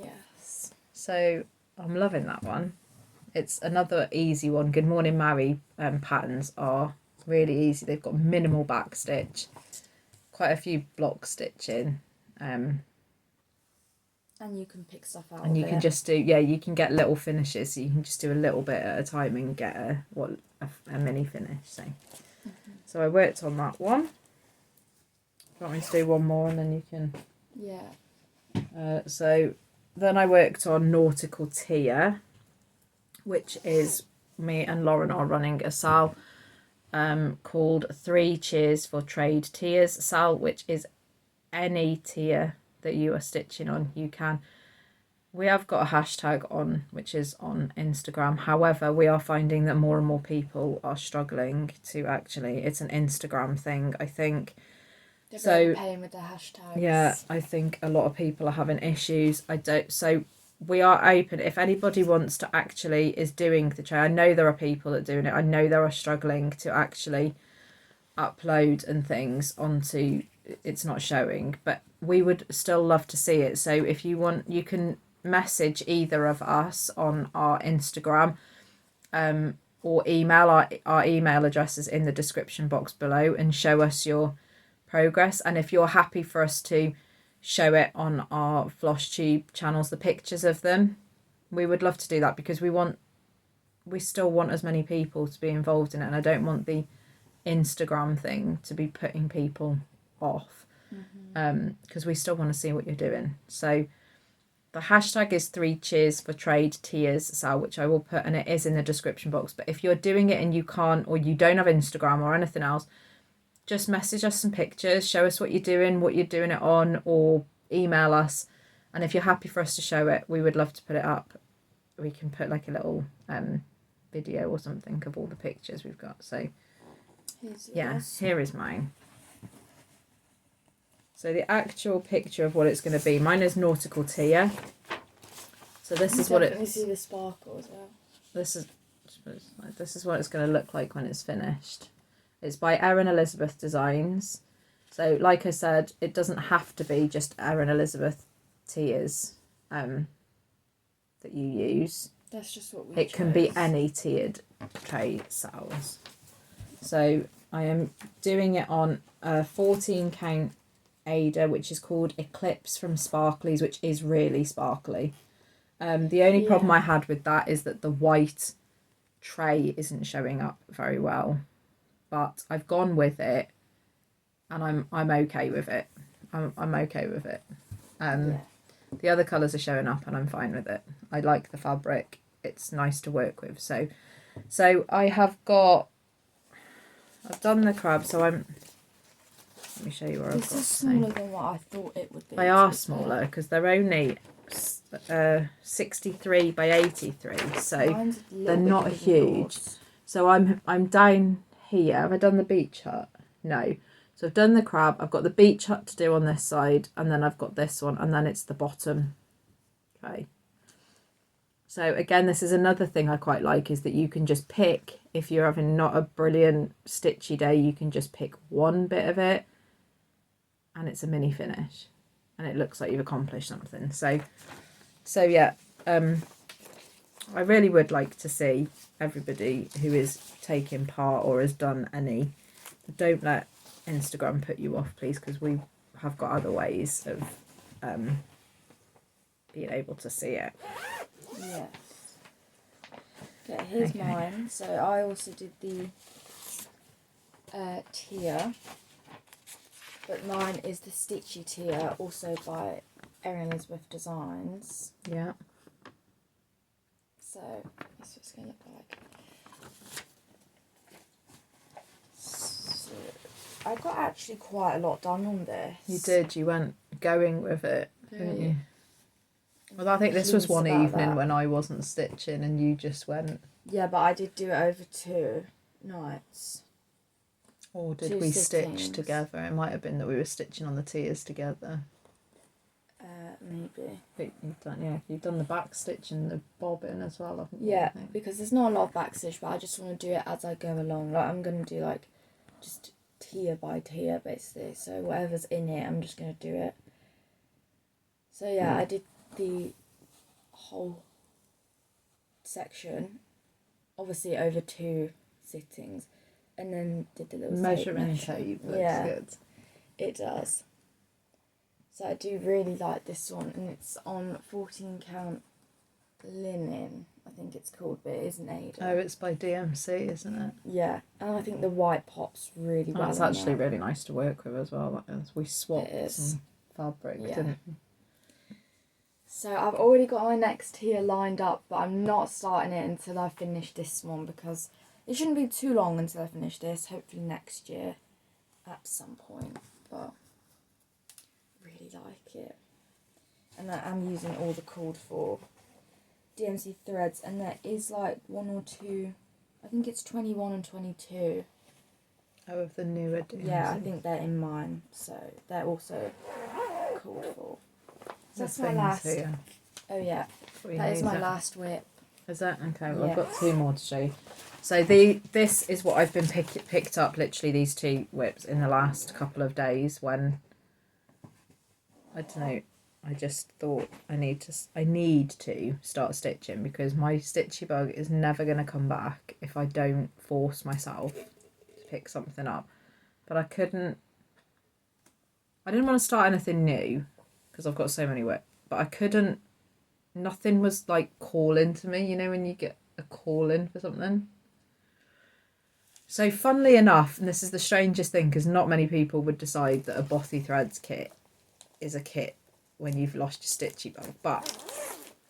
Yes. So I'm loving that one. It's another easy one. Good Morning Mary patterns are really easy. They've got minimal back stitch, quite a few block stitching, and you can pick stuff out. And you can just do, you can get little finishes. So you can just do a little bit at a time and get a mini finish. So I worked on that one. Do you want me to do one more and then you can? Yeah. So then I worked on Nautical Tier, which is me and Lauren are running a Sal called 3 Cheers for Trade Tiers Sal, which is any tier that you are stitching on, you can. We have got a hashtag on, which is on Instagram. However, we are finding that more and more people are struggling to actually, it's an Instagram thing, I think. They're very paying with the hashtags. Yeah, I think a lot of people are having issues. So we are open. If anybody wants to actually is doing the tray, I know there are people that are doing it. I know there are struggling to actually upload and things onto, it's not showing, but we would still love to see it. So if you want, you can message either of us on our Instagram or email. Our email address is in the description box below, and show us your progress. And if you're happy for us to show it on our Flosstube channels, the pictures of them, we would love to do that, because we still want as many people to be involved in it, and I don't want the Instagram thing to be putting people off, because we still want to see what you're doing. So the hashtag is 3 Cheers for Trade Tiers Sal, which I will put, and it is in the description box. But if you're doing it and you can't, or you don't have Instagram or anything else, just message us some pictures, show us what you're doing it on, or email us. And if you're happy for us to show it, we would love to put it up. We can put like a little video or something of all the pictures we've got. So here is mine. So the actual picture of what it's going to be, mine is Nautical Tier. So this is what it. You see the sparkle as well. This is what it's going to look like when it's finished. It's by Erin Elizabeth Designs. So like I said, it doesn't have to be just Erin Elizabeth tiers that you use. That's just what we It can be any tiered tray sales. So I am doing it on a 14 count Ada, which is called Eclipse from Sparklies, which is really sparkly. The only problem I had with that is that the white tray isn't showing up very well, but I've gone with it, and I'm okay with it. I'm okay with it. The other colours are showing up, and I'm fine with it. I like the fabric. It's nice to work with. So I have got. I've done the crab, so I'm. Let me show you where I've got. This is smaller than what I thought it would be. They are smaller because they're only 63 by 83, so they're not huge. So I'm down here. Have I done the beach hut? No. So I've done the crab. I've got the beach hut to do on this side, and then I've got this one, and then it's the bottom. Okay. So again, this is another thing I quite like, is that you can just pick, if you're having not a brilliant stitchy day, you can just pick one bit of it, and it's a mini finish, and it looks like you've accomplished something. So yeah, I really would like to see everybody who is taking part or has done any. Don't let Instagram put you off, please, because we have got other ways of being able to see it. Yes. Okay, here's mine. So I also did the tier, but mine is the Stitchy tier, also by Erin Elizabeth Designs. Yeah. So that's what it's going to look like. I got actually quite a lot done on this. You did. You went going with it, didn't you? Well, I think this was Pleased one about evening that. when I wasn't stitching and you just went. Yeah, but I did do it over 2 nights. Or did 2 we stitch sittings. together? It might have been that we were stitching on the tiers together. Maybe. But you've done the back stitch and the bobbin as well, haven't you? Yeah, because there's not a lot of backstitch, but I just want to do it as I go along. Like, I'm going to do, like, just tier by tier, basically. So whatever's in it, I'm just going to do it. So, yeah, I did the whole section, obviously over 2 sittings, and then did the little measuring tape tape looks yeah, good. It does. So I do really like this one, and it's on 14 count linen, I think it's called, but it isn't Ada. Oh, it's by DMC, isn't it? Yeah, and I think the white pops really well. It's actually really nice to work with as well. We swapped some fabric, didn't we? So I've already got my next tier lined up, but I'm not starting it until I finish this one, because it shouldn't be too long until I finish this, hopefully next year at some point, but really like it. And I am using all the called for DMC threads, and there is like 1 or 2, I think it's 21 and 22. Oh, of the newer DMC. Yeah, I think they're in mine, so they're also called for. So that's my last. Here. Oh yeah, that is my last whip. Is that okay? Well, I've got 2 more to show you. So this is what I've been picked up, literally these 2 whips in the last couple of days. When I don't know, I just thought I need to start stitching, because my stitchy bug is never going to come back if I don't force myself to pick something up. But I didn't want to start anything new because I've got so many whips, but I couldn't. Nothing was like calling to me, you know, when you get a calling for something. So funnily enough, and this is the strangest thing, because not many people would decide that a Bothy Threads kit is a kit when you've lost your stitchy bug, but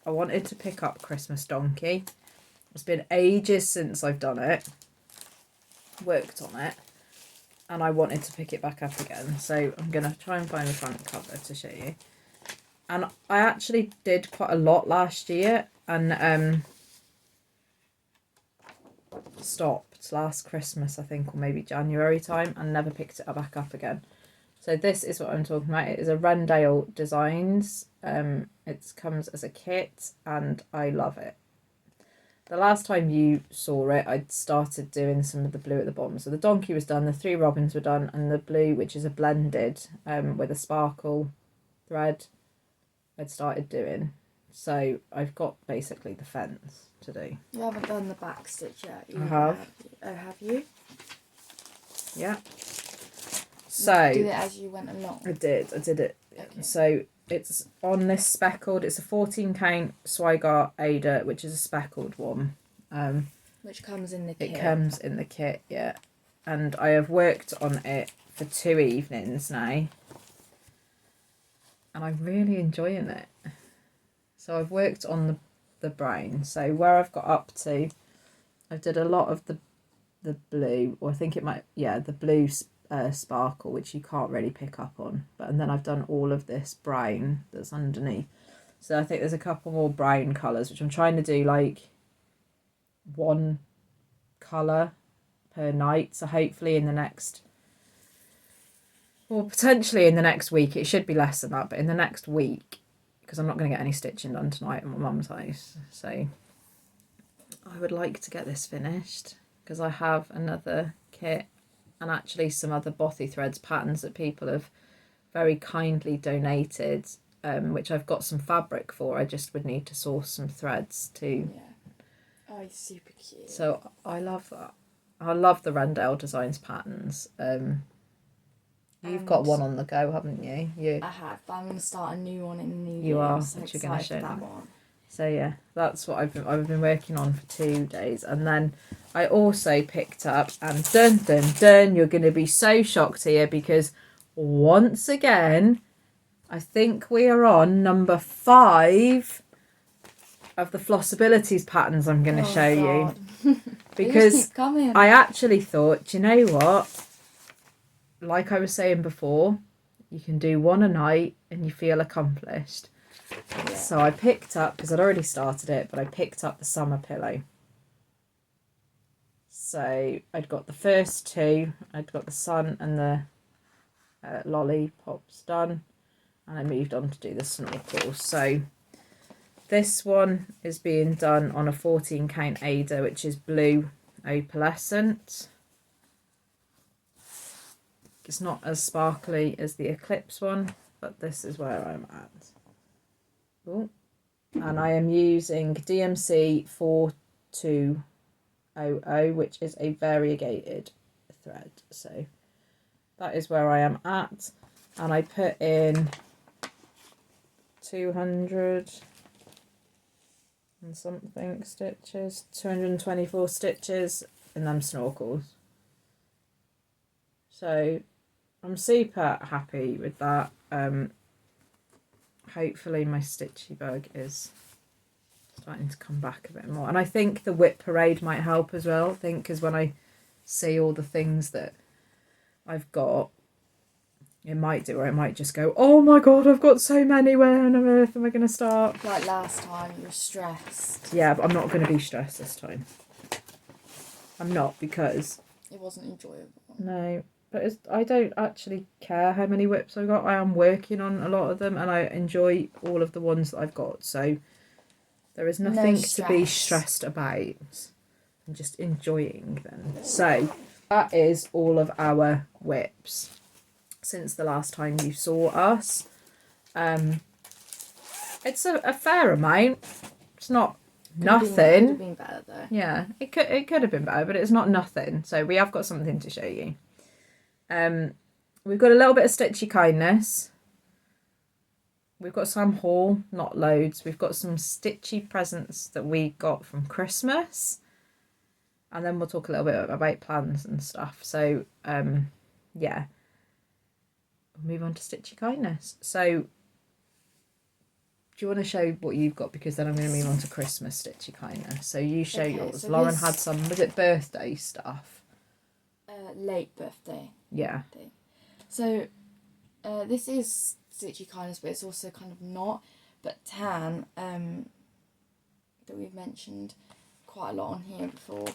I wanted to pick up Christmas Donkey. It's been ages since I've done it, worked on it, and I wanted to pick it back up again. So I'm going to try and find the front cover to show you. And I actually did quite a lot last year, and stopped last Christmas, I think, or maybe January time, and never picked it back up again. So this is what I'm talking about. It is a Rendale Designs. It comes as a kit, and I love it. The last time you saw it, I'd started doing some of the blue at the bottom. So the donkey was done, the 3 robins were done, and the blue, which is a blended with a sparkle thread, I'd started doing. So I've got basically the fence to do. You haven't done the back stitch yet. I have. Oh, have you? Yeah. So you did it as you went along. I did it. Okay. So it's on this speckled. It's a 14 count Swigart Ada, which is a speckled one. Which comes in the kit. It comes in the kit, yeah. And I have worked on it for 2 evenings now, and I'm really enjoying it. So I've worked on the brown. So where I've got up to, I did a lot of the blue, or I think it might, yeah, the blue sparkle, which you can't really pick up on. And then I've done all of this brown that's underneath. So I think there's a couple more brown colours, which I'm trying to do like 1 colour per night. So hopefully in the next, well, potentially in the next week, it should be less than that, but in the next week, because I'm not going to get any stitching done tonight at my mum's house. So I would like to get this finished, because I have another kit and actually some other Bothy Threads patterns that people have very kindly donated, which I've got some fabric for. I just would need to source some threads too. Yeah. Oh, it's super cute. So I love that. I love the Rendale Designs patterns. You've got one on the go, haven't you? I have, but I'm going to start a new one in the new year. You are, so which you're going to show that me. one. So yeah, that's what I've been working on for 2 days. And then I also picked up, and dun dun dun, you're going to be so shocked here, because once again, I think we are on number 5 of the Flossabilities patterns I'm going to show you. Because I actually thought, do you know what? like I was saying before, you can do one a night and you feel accomplished. Yeah. So I picked up, because I'd already started it, but I picked up the summer pillow. So I'd got the first two. I'd got the sun and the lollipops done, and I moved on to do the snorkel. So this one is being done on a 14 count Ada, which is blue opalescent. It's not as sparkly as the Eclipse one, but this is where I'm at. Ooh. And I am using DMC 4200, which is a variegated thread. So that is where I am at. And I put in 200 and something stitches, 224 stitches in them snorkels. So I'm super happy with that. Hopefully my stitchy bug is starting to come back a bit more, and I think the whip parade might help as well. I think because when I see all the things that I've got, it might do, or it might just go, oh my god, I've got so many, where on earth am I going to start? Like last time, you were stressed. Yeah, but I'm not going to be stressed this time. I'm not, because It wasn't enjoyable. no, but I don't actually care how many whips I've got. I am working on a lot of them, and I enjoy all of the ones that I've got. So there is nothing to be stressed about. I'm just enjoying them. So that is all of our whips since the last time you saw us. It's a fair amount. It's not nothing. Could have been better though. Yeah, it could have been better, but it's not nothing. So we have got something to show you. We've got a little bit of Stitchy kindness. We've got some haul, not loads. We've got some Stitchy presents that we got from Christmas. And then we'll talk a little bit about plans and stuff. So, yeah. We'll move on to Stitchy kindness. So, do you want to show what you've got? Because then I'm going to move on to Christmas Stitchy kindness. So you show yours. So Lauren had some, was it birthday stuff? Late birthday. Yeah. So, this is Stitchy kindness, but it's also kind of not. But Tan, that we've mentioned quite a lot on here before,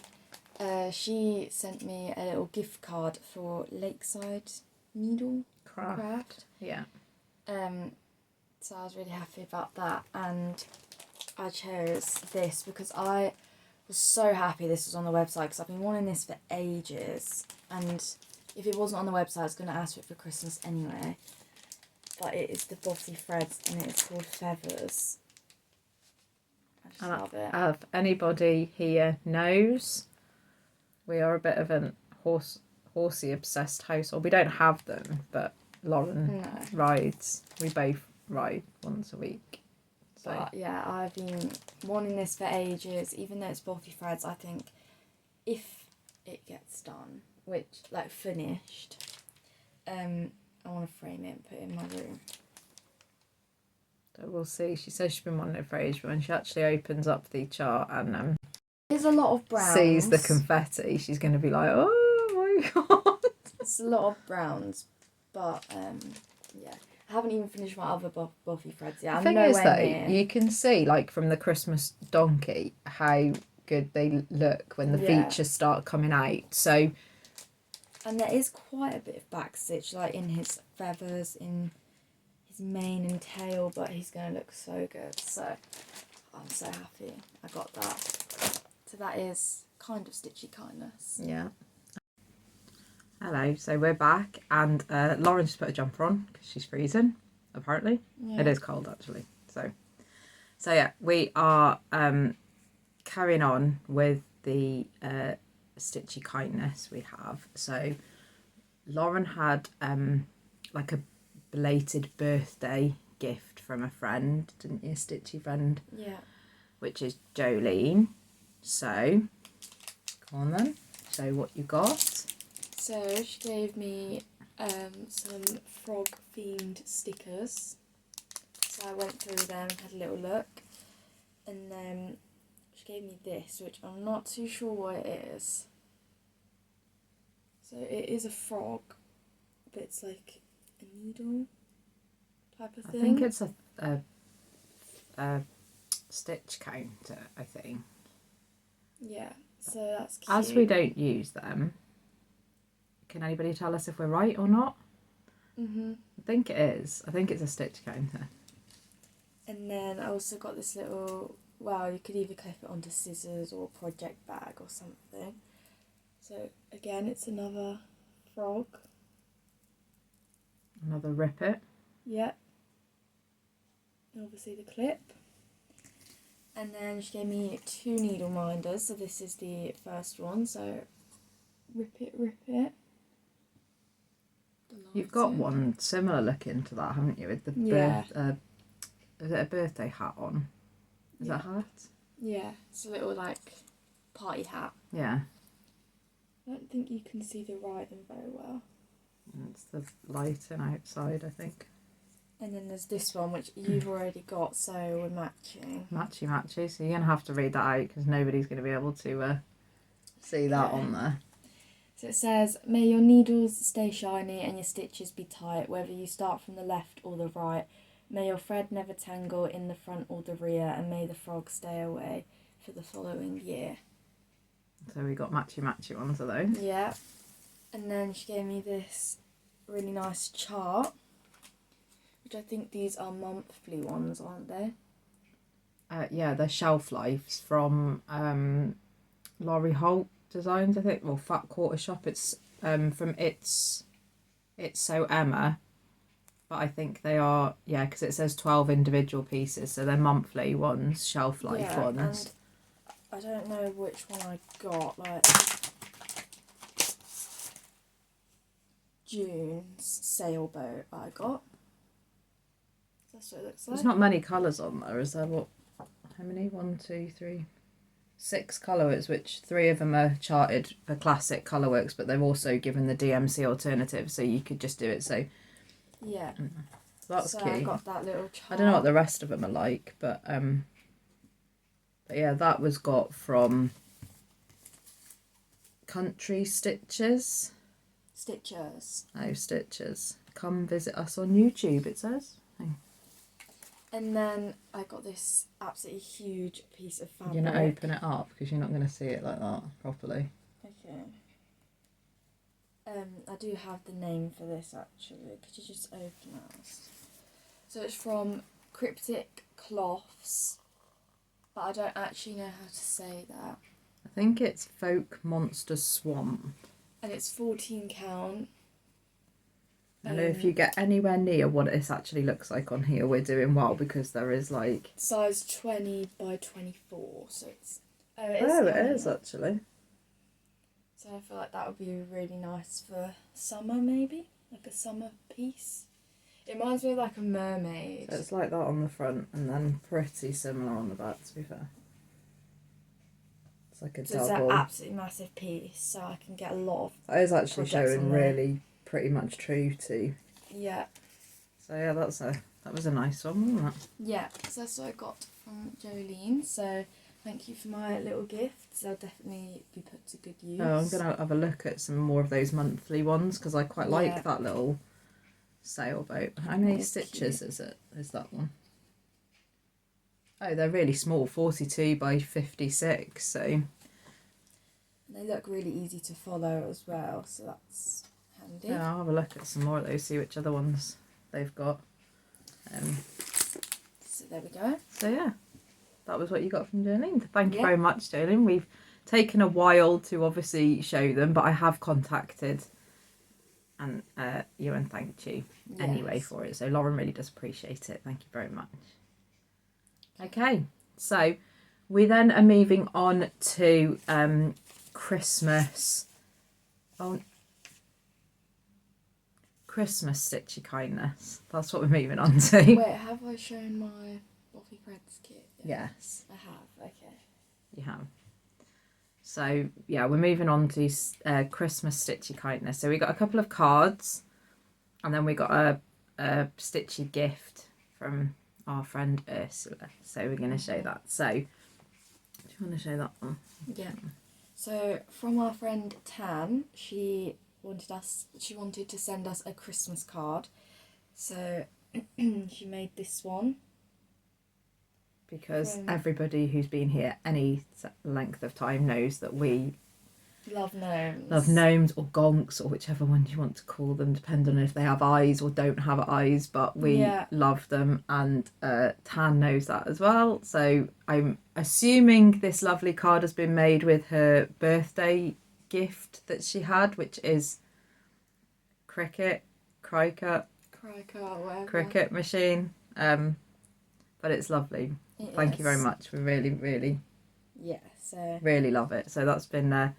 she sent me a little gift card for Lakeside Needle Craft. Yeah. So I was really happy about that, and I chose this because I was so happy this was on the website, because I've been wanting this for ages, and if it wasn't on the website I was going to ask for it for Christmas anyway. But it is the Bossy Threads, and it's called Feathers. I just love it. If anybody here knows, we are a bit of a horsey obsessed household. We don't have them, but Lauren rides. We both ride once a week. So. But yeah, I've been wanting this for ages. Even though it's Bossy Threads, I think if it gets done, which like finished, I want to frame it and put it in my room. So we'll see. She says she's been wanting it for ages, but when she actually opens up the chart and there's a lot of browns. Sees the confetti, she's going to be like, oh my god. It's a lot of browns, but yeah. I haven't even finished my other Bossy Threads yet. The thing is though, you can see like from the Christmas donkey how good they look when the features start coming out. So. And there is quite a bit of backstitch, like in his feathers, in his mane and tail, but he's going to look so good. So I'm so happy I got that. So that is kind of Stitchy kindness. Yeah. Hello, so we're back, and Lauren just put a jumper on because she's freezing, apparently. Yeah. It is cold, actually. So yeah, we are carrying on with the Stitchy kindness we have. So Lauren had like a belated birthday gift from a friend, didn't you, Stitchy friend? Yeah. Which is Jolene. So go on then, show what you got. So she gave me some frog themed stickers. So I went through them, had a little look, and then she gave me this, which I'm not too sure what it is. So it is a frog, but it's like a needle type of thing. I think it's a stitch counter, I think. Yeah, so that's cute. As we don't use them, can anybody tell us if we're right or not? I think it is. I think it's a stitch counter. And then I also got this little, well, you could either clip it onto scissors or project bag or something. So again, it's another frog. Another rippet. Yep. And obviously the clip. And then she gave me 2 needle minders, so this is the first one, so rip it. You've got one similar looking to that, haven't you? With the is it a birthday hat on? Is that a hat? Yeah, it's a little like party hat. Yeah. I don't think you can see the writing very well. It's the lighting outside, I think. And then there's this one, which you've already got, so we're matching. Matchy. So you're going to have to read that out because nobody's going to be able to see that on there. So it says, may your needles stay shiny and your stitches be tight, whether you start from the left or the right. May your thread never tangle in the front or the rear, and may the frog stay away for the following year. So we got matchy ones of those. Yeah. And then she gave me this really nice chart, which I think these are monthly ones, aren't they? Yeah, they're shelf lives from Laurie Holt Designs, I think. Well, Fat Quarter Shop. It's from It's So Emma. But I think they are, yeah, because it says 12 individual pieces, so they're monthly ones, shelf life ones. And I don't know which one I got, like June's sailboat I got. That's what it looks like. There's not many colours on there, is there? What? How many? 1, 2, 3, 6 colours, which 3 of them are charted for classic colourworks, but they've also given the DMC alternative, so you could just do it. So yeah, that's so cute. I got that little chart. I don't know what the rest of them are like, but yeah, that was got from Country Stitches. Stitchers. Oh, Stitches. Come visit us on YouTube, it says. And then I got this absolutely huge piece of fabric. You're going to open it up because you're not going to see it like that properly. Okay. I do have the name for this actually. Could you just open it? So it's from Cryptic Cloths, but I don't actually know how to say that. I think it's Folk Monster Swamp. And it's 14 count. And if you get anywhere near what this actually looks like on here, we're doing well because there is like... size 20 by 24, so it's... it is actually. So I feel like that would be really nice for summer maybe, like a summer piece. It reminds me of like a mermaid. So it's like that on the front and then pretty similar on the back, to be fair. It's like a double. It's an absolutely massive piece, so I can get a lot of... That is actually showing really pretty much true to. Yeah. So yeah, that was a nice one, wasn't it? Yeah, so that's what I got from Jolene. So thank you for my little gifts. They'll definitely be put to good use. Oh, I'm gonna have a look at some more of those monthly ones because I quite like that little sailboat. How many stitches is it? Is that one? Oh, they're really small, 42 by 56. So. And they look really easy to follow as well. So that's handy. Yeah, I'll have a look at some more of those, see which other ones they've got. So there we go. So yeah, that was what you got from Jolene. Thank you very much, Jolene. We've taken a while to obviously show them, but I have contacted and you and thanked you anyway for it. So Lauren really does appreciate it. Thank you very much. Okay, so we then are moving on to Christmas. Christmas Stitchy Kindness. That's what we're moving on to. Wait, have I shown my Boffy Threads kit? Yes. I have, okay. You have. So, yeah, we're moving on to Christmas Stitchy Kindness. So we got a couple of cards and then we got a Stitchy gift from our friend Ursula. So we're going to show that. So, do you want to show that one? Yeah. So from our friend Tan, she she wanted to send us a Christmas card. So she made this one. Because everybody who's been here any length of time knows that we love gnomes. Love gnomes or gonks or whichever one you want to call them, depending on if they have eyes or don't have eyes, but we love them, and Tan knows that as well. So I'm assuming this lovely card has been made with her birthday gift that she had, which is cricket machine. But it's lovely. Thank you very much. We really really love it. So that's been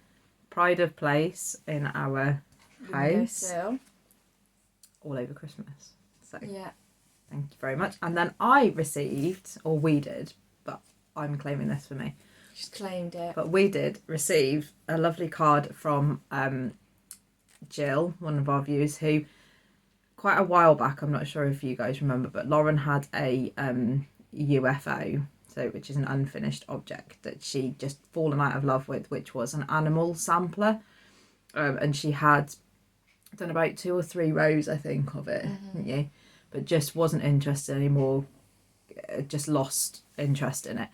pride of place in our house all over Christmas. So thank you very much. And then I received, or we did, but I'm claiming this for me. She's claimed it. But we did receive a lovely card from Jill, one of our viewers, who quite a while back, I'm not sure if you guys remember, but Lauren had a UFO, so which is an unfinished object that she just fallen out of love with, which was an animal sampler, and she had done about 2 or 3 rows, I think, of it, didn't you? But just wasn't interested anymore, just lost interest in it.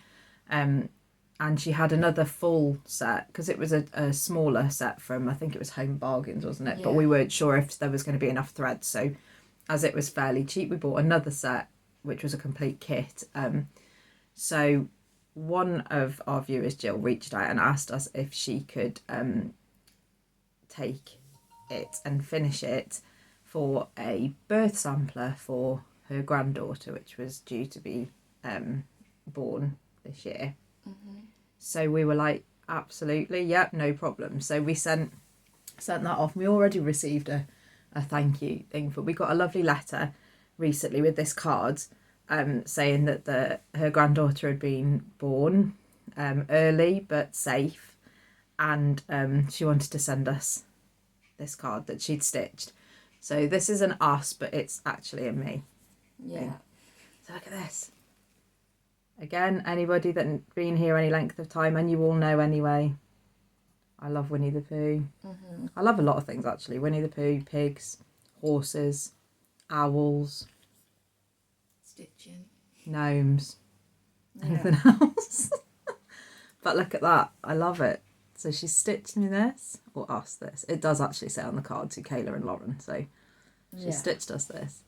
And she had another full set, because it was a smaller set from, I think it was Home Bargains, wasn't it? Yeah. But we weren't sure if there was going to be enough threads. So as it was fairly cheap, we bought another set, which was a complete kit. So one of our viewers, Jill, reached out and asked us if she could take it and finish it for a birth sampler for her granddaughter, which was due to be born this year. So we were like, absolutely, yep, no problem. So we sent that off. We already received a thank you thing, but we got a lovely letter recently with this card saying that her granddaughter had been born early but safe, and she wanted to send us this card that she'd stitched. So this is an us, but it's actually a me. Yeah. Thing. So look at this. Again, anybody that's been here any length of time, and you all know anyway, I love Winnie the Pooh. I love a lot of things, actually. Winnie the Pooh, pigs, horses, owls. Stitching. Gnomes. Anything else. But look at that. I love it. So she stitched me this, or us this. It does actually say on the card to Kayla and Lauren. So she stitched us this.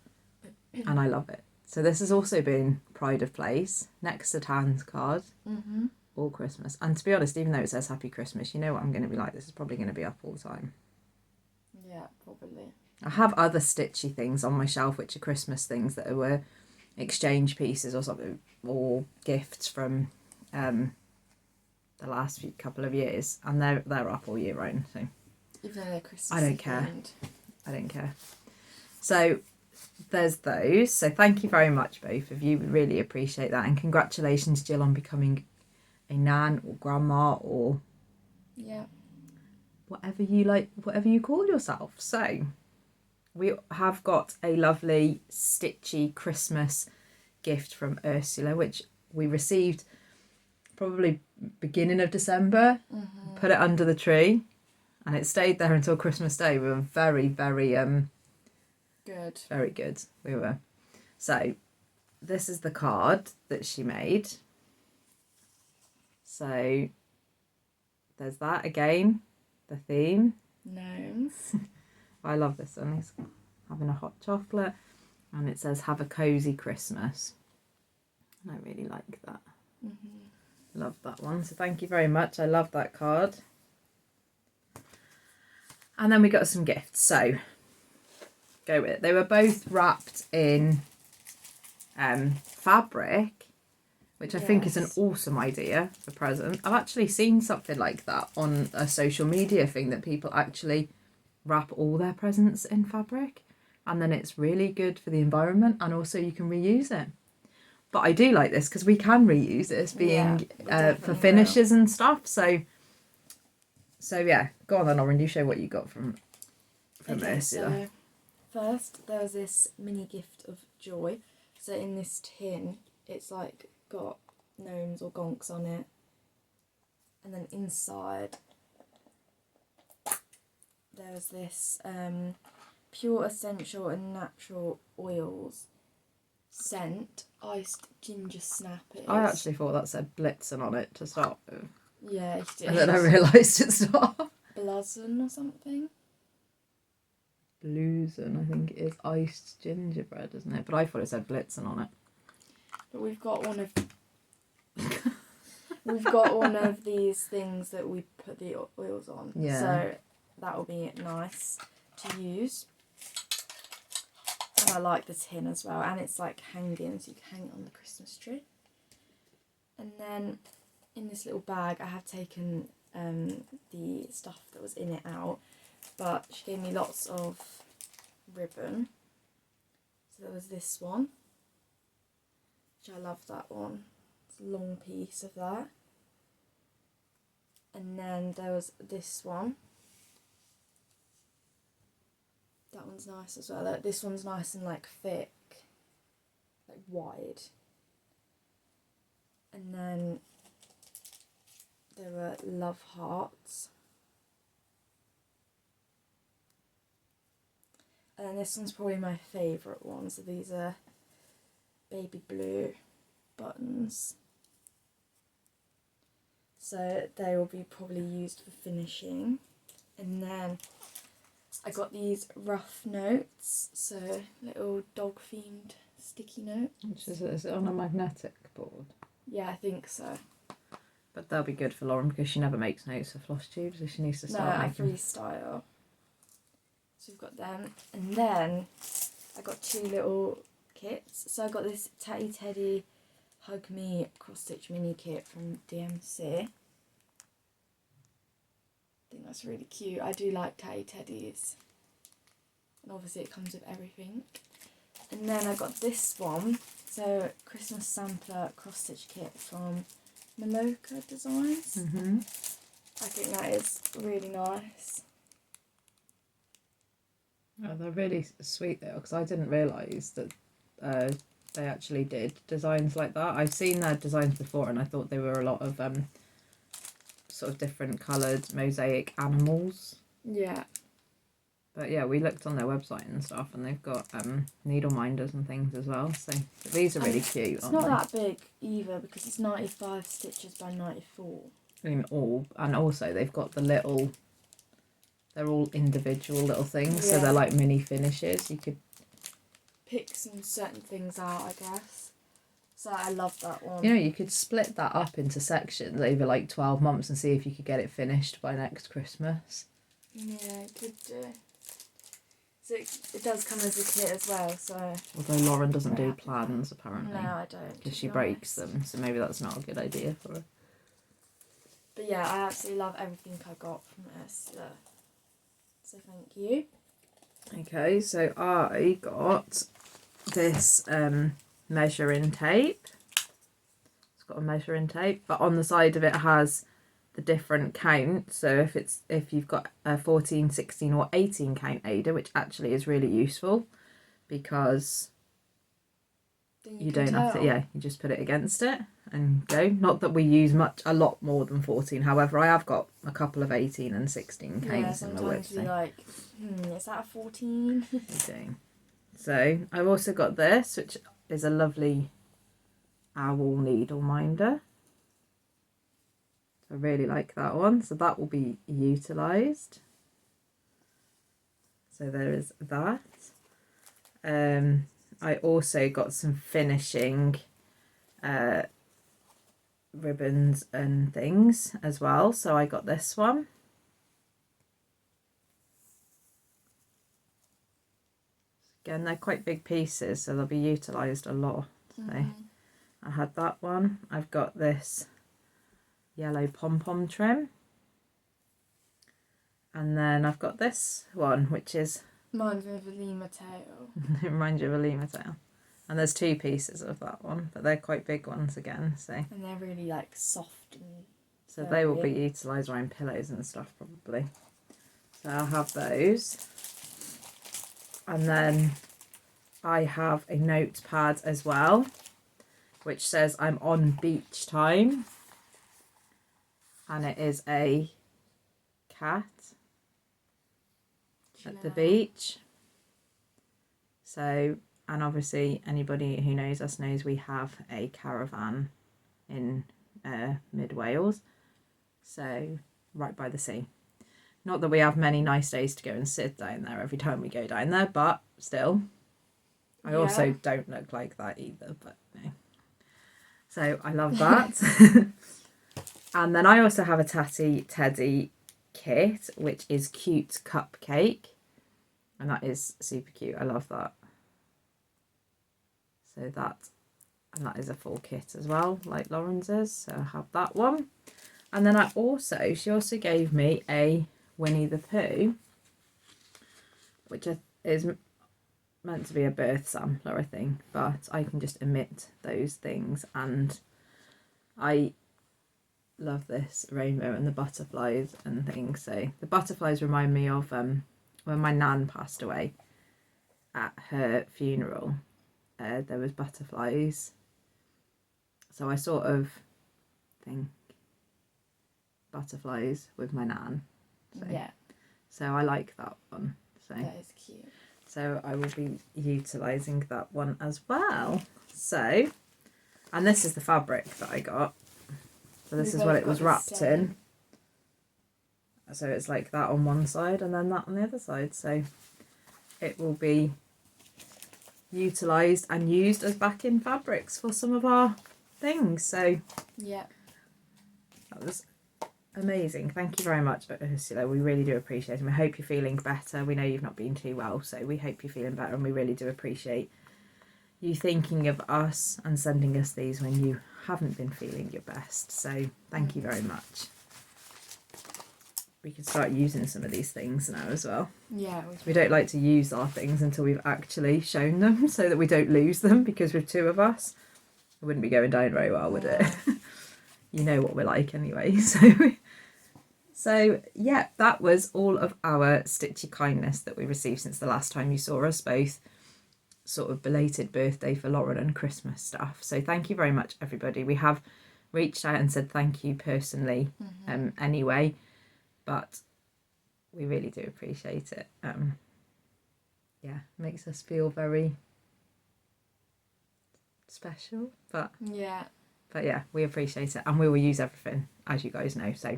And I love it. So this has also been pride of place next to Tan's card all Christmas. And to be honest, even though it says Happy Christmas, you know what I'm going to be like. This is probably going to be up all the time. Yeah, probably. I have other stitchy things on my shelf, which are Christmas things that were exchange pieces or something, or gifts from the last couple of years, and they're up all year round. So even though they're Christmas, I don't care. I don't care. So there's those. So thank you very much, both of you. We really appreciate that, and congratulations, Jill, on becoming a nan or grandma or whatever you like, whatever you call yourself. So we have got a lovely stitchy Christmas gift from Ursula, which we received probably beginning of December. Put it under the tree, and it stayed there until Christmas Day. We were very good. Very good. We were. So this is the card that she made. So there's that again, the theme. Gnomes. I love this one. He's having a hot chocolate, and it says have a cozy Christmas. And I really like that. Love that one. So thank you very much. I love that card. And then we got some gifts. So go with it. They were both wrapped in fabric, which I think is an awesome idea for present. I've actually seen something like that on a social media thing, that people actually wrap all their presents in fabric, and then it's really good for the environment, and also you can reuse it. But I do like this because we can reuse this, being for finishes and stuff. So yeah, go on then, Lauren. You show what you got from Ursula. So first, there was this mini gift of joy. So in this tin, it's like got gnomes or gonks on it, and then inside there's this pure essential and natural oils scent iced ginger snap. I actually thought that said Blitzen on it to start with. Yeah, it did. And then I realised it's not. Blazon or something. Bluesen, I think it is iced gingerbread, isn't it? But I thought it said Blitzen on it. But we've got one of we've got one of these things that we put the oils on. Yeah. So that will be nice to use. And I like the tin as well, and it's like hanging, so you can hang it on the Christmas tree. And then in this little bag I have taken the stuff that was in it out, but she gave me lots of ribbon. So there was this one, which I love that one. It's a long piece of that. And then there was this one. That one's nice as well. This one's nice and like thick, like wide. And then there were love hearts. And then this one's probably my favourite one. So these are baby blue buttons. So they will be probably used for finishing. And then I got these rough notes, so little dog themed sticky notes. Which is it on a magnetic board? Yeah, I think so. But they'll be good for Lauren because she never makes notes for Flosstube, so she needs to start I making. freestyle. So we've got them, and then I got two little kits. So I got this Tatty Teddy Hug Me cross stitch mini kit from DMC. I think that's really cute. I do like Tatty Teddies. And obviously it comes with everything. And then I got this one. So Christmas Sampler cross stitch kit from Maloka Designs. I think that is really nice. Oh, they're really sweet though, because I didn't realise that they actually did designs like that. I've seen their designs before and I thought they were a lot of sort of different coloured mosaic animals. Yeah. But yeah, we looked on their website and stuff, and they've got needle minders and things as well. So these are really cute. It's not that big either because it's 95 stitches by 94. In all, and also they've got the little. They're all individual little things, so they're like mini finishes. You could pick some certain things out, I guess. So I love that one. You know, you could split that up into sections over like 12 months and see if you could get it finished by next Christmas. Yeah, could do. So it does come as a kit as well, so... Although Lauren doesn't do plans, apparently. No, I don't. Because she breaks them, so maybe that's not a good idea for her. But yeah, I absolutely love everything I got from this. So thank you. Okay, so I got this measuring tape. It's got a measuring tape, but on the side of it has the different count. So if you've got a 14, 16 or 18 count Ada, which actually is really useful because you don't have to, you just put it against it and go. Not that we use a lot more than 14. However, I have got a couple of 18 and 16 counts in the whip. So like, is that a 14? Okay. So I've also got this, which is a lovely owl needle minder. I really like that one, so that will be utilised. So there is that. I also got some finishing ribbons and things as well, so I got this one. Again, they're quite big pieces, so they'll be utilised a lot. So I had that one. I've got this yellow pom-pom trim, and then I've got this one, which is reminds me of a lemur tail. it reminds you of a lemur tail, and there's two pieces of that one, but they're quite big ones again, so and they're really like soft and so they will be utilised around pillows and stuff probably. So I'll have those, and then I have a notepad as well, which says I'm on beach time. And it is a cat. at the beach. So, and obviously anybody who knows us knows we have a caravan in mid Wales, so right by the sea. Not that we have many nice days to go and sit down there every time we go down there, but still, I also don't look like that either, but no. So I love that. And then I also have a Tatty Teddy kit, which is Cute Cupcake, and that is super cute. I love that. So that is a full kit as well, like Lorans is. So I have that one. And then she also gave me a Winnie the Pooh, which is meant to be a birth sampler, I think, but I can just emit those things, and I love this rainbow and the butterflies and things. So the butterflies remind me of when my nan passed away. At her funeral, there was butterflies, so I sort of think butterflies with my nan. So, yeah. So I like that one. So that is cute. So I will be utilising that one as well. So, and this is the fabric that I got. So this is what it was wrapped in. So it's like that on one side and then that on the other side. So it will be utilised and used as backing fabrics for some of our things. So yeah, that was amazing. Thank you very much, Ursula. We really do appreciate it. And we hope you're feeling better. We know you've not been too well, so we hope you're feeling better, and we really do appreciate you thinking of us and sending us these when you haven't been feeling your best. So thank you very much. We can start using some of these things now as well. Yeah. We don't like to use our things until we've actually shown them, so that we don't lose them, because with two of us, it wouldn't be going down very well, would it? You know what we're like anyway. So yeah, that was all of our Stitchy kindness that we received since the last time you saw us, both sort of belated birthday for Lauren and Christmas stuff. So thank you very much, everybody. We have reached out and said thank you personally anyway, but we really do appreciate it. Yeah, makes us feel very special, but yeah, we appreciate it, and we will use everything, as you guys know. So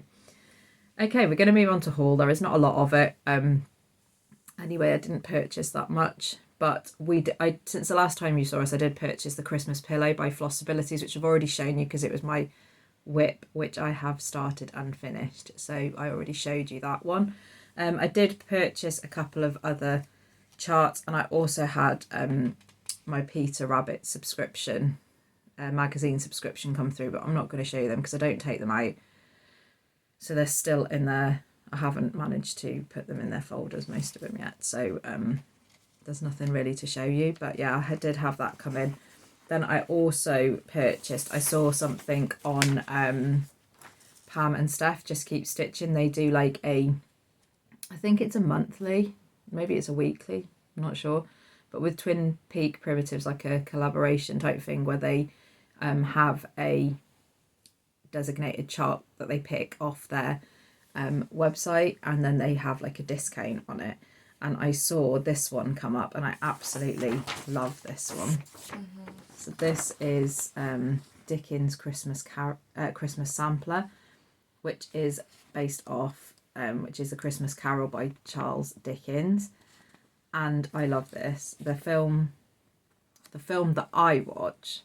okay, we're going to move on to haul. There is not a lot of it. Anyway, I didn't purchase that much, but since the last time you saw us, I did purchase the Christmas pillow by Flossabilities, which I've already shown you because it was my whip, which I have started and finished. So I already showed you that one. I did purchase a couple of other charts, and I also had my Peter Rabbit subscription, magazine subscription come through, but I'm not going to show you them because I don't take them out. So they're still in there. I haven't managed to put them in their folders, most of them yet. So there's nothing really to show you. But yeah, I did have that come in. Then I also purchased, I saw something on Pam and Steph, Just Keep Stitching. They do like I think it's a monthly, maybe it's a weekly, I'm not sure. But with Twin Peak Primitives, like a collaboration type thing where they have a designated chart that they pick off their website, and then they have like a discount on it. And I saw this one come up, and I absolutely love this one. So this is Dickens Christmas Sampler, which is based off which is A Christmas Carol by Charles Dickens. And I love this. The film that I watch,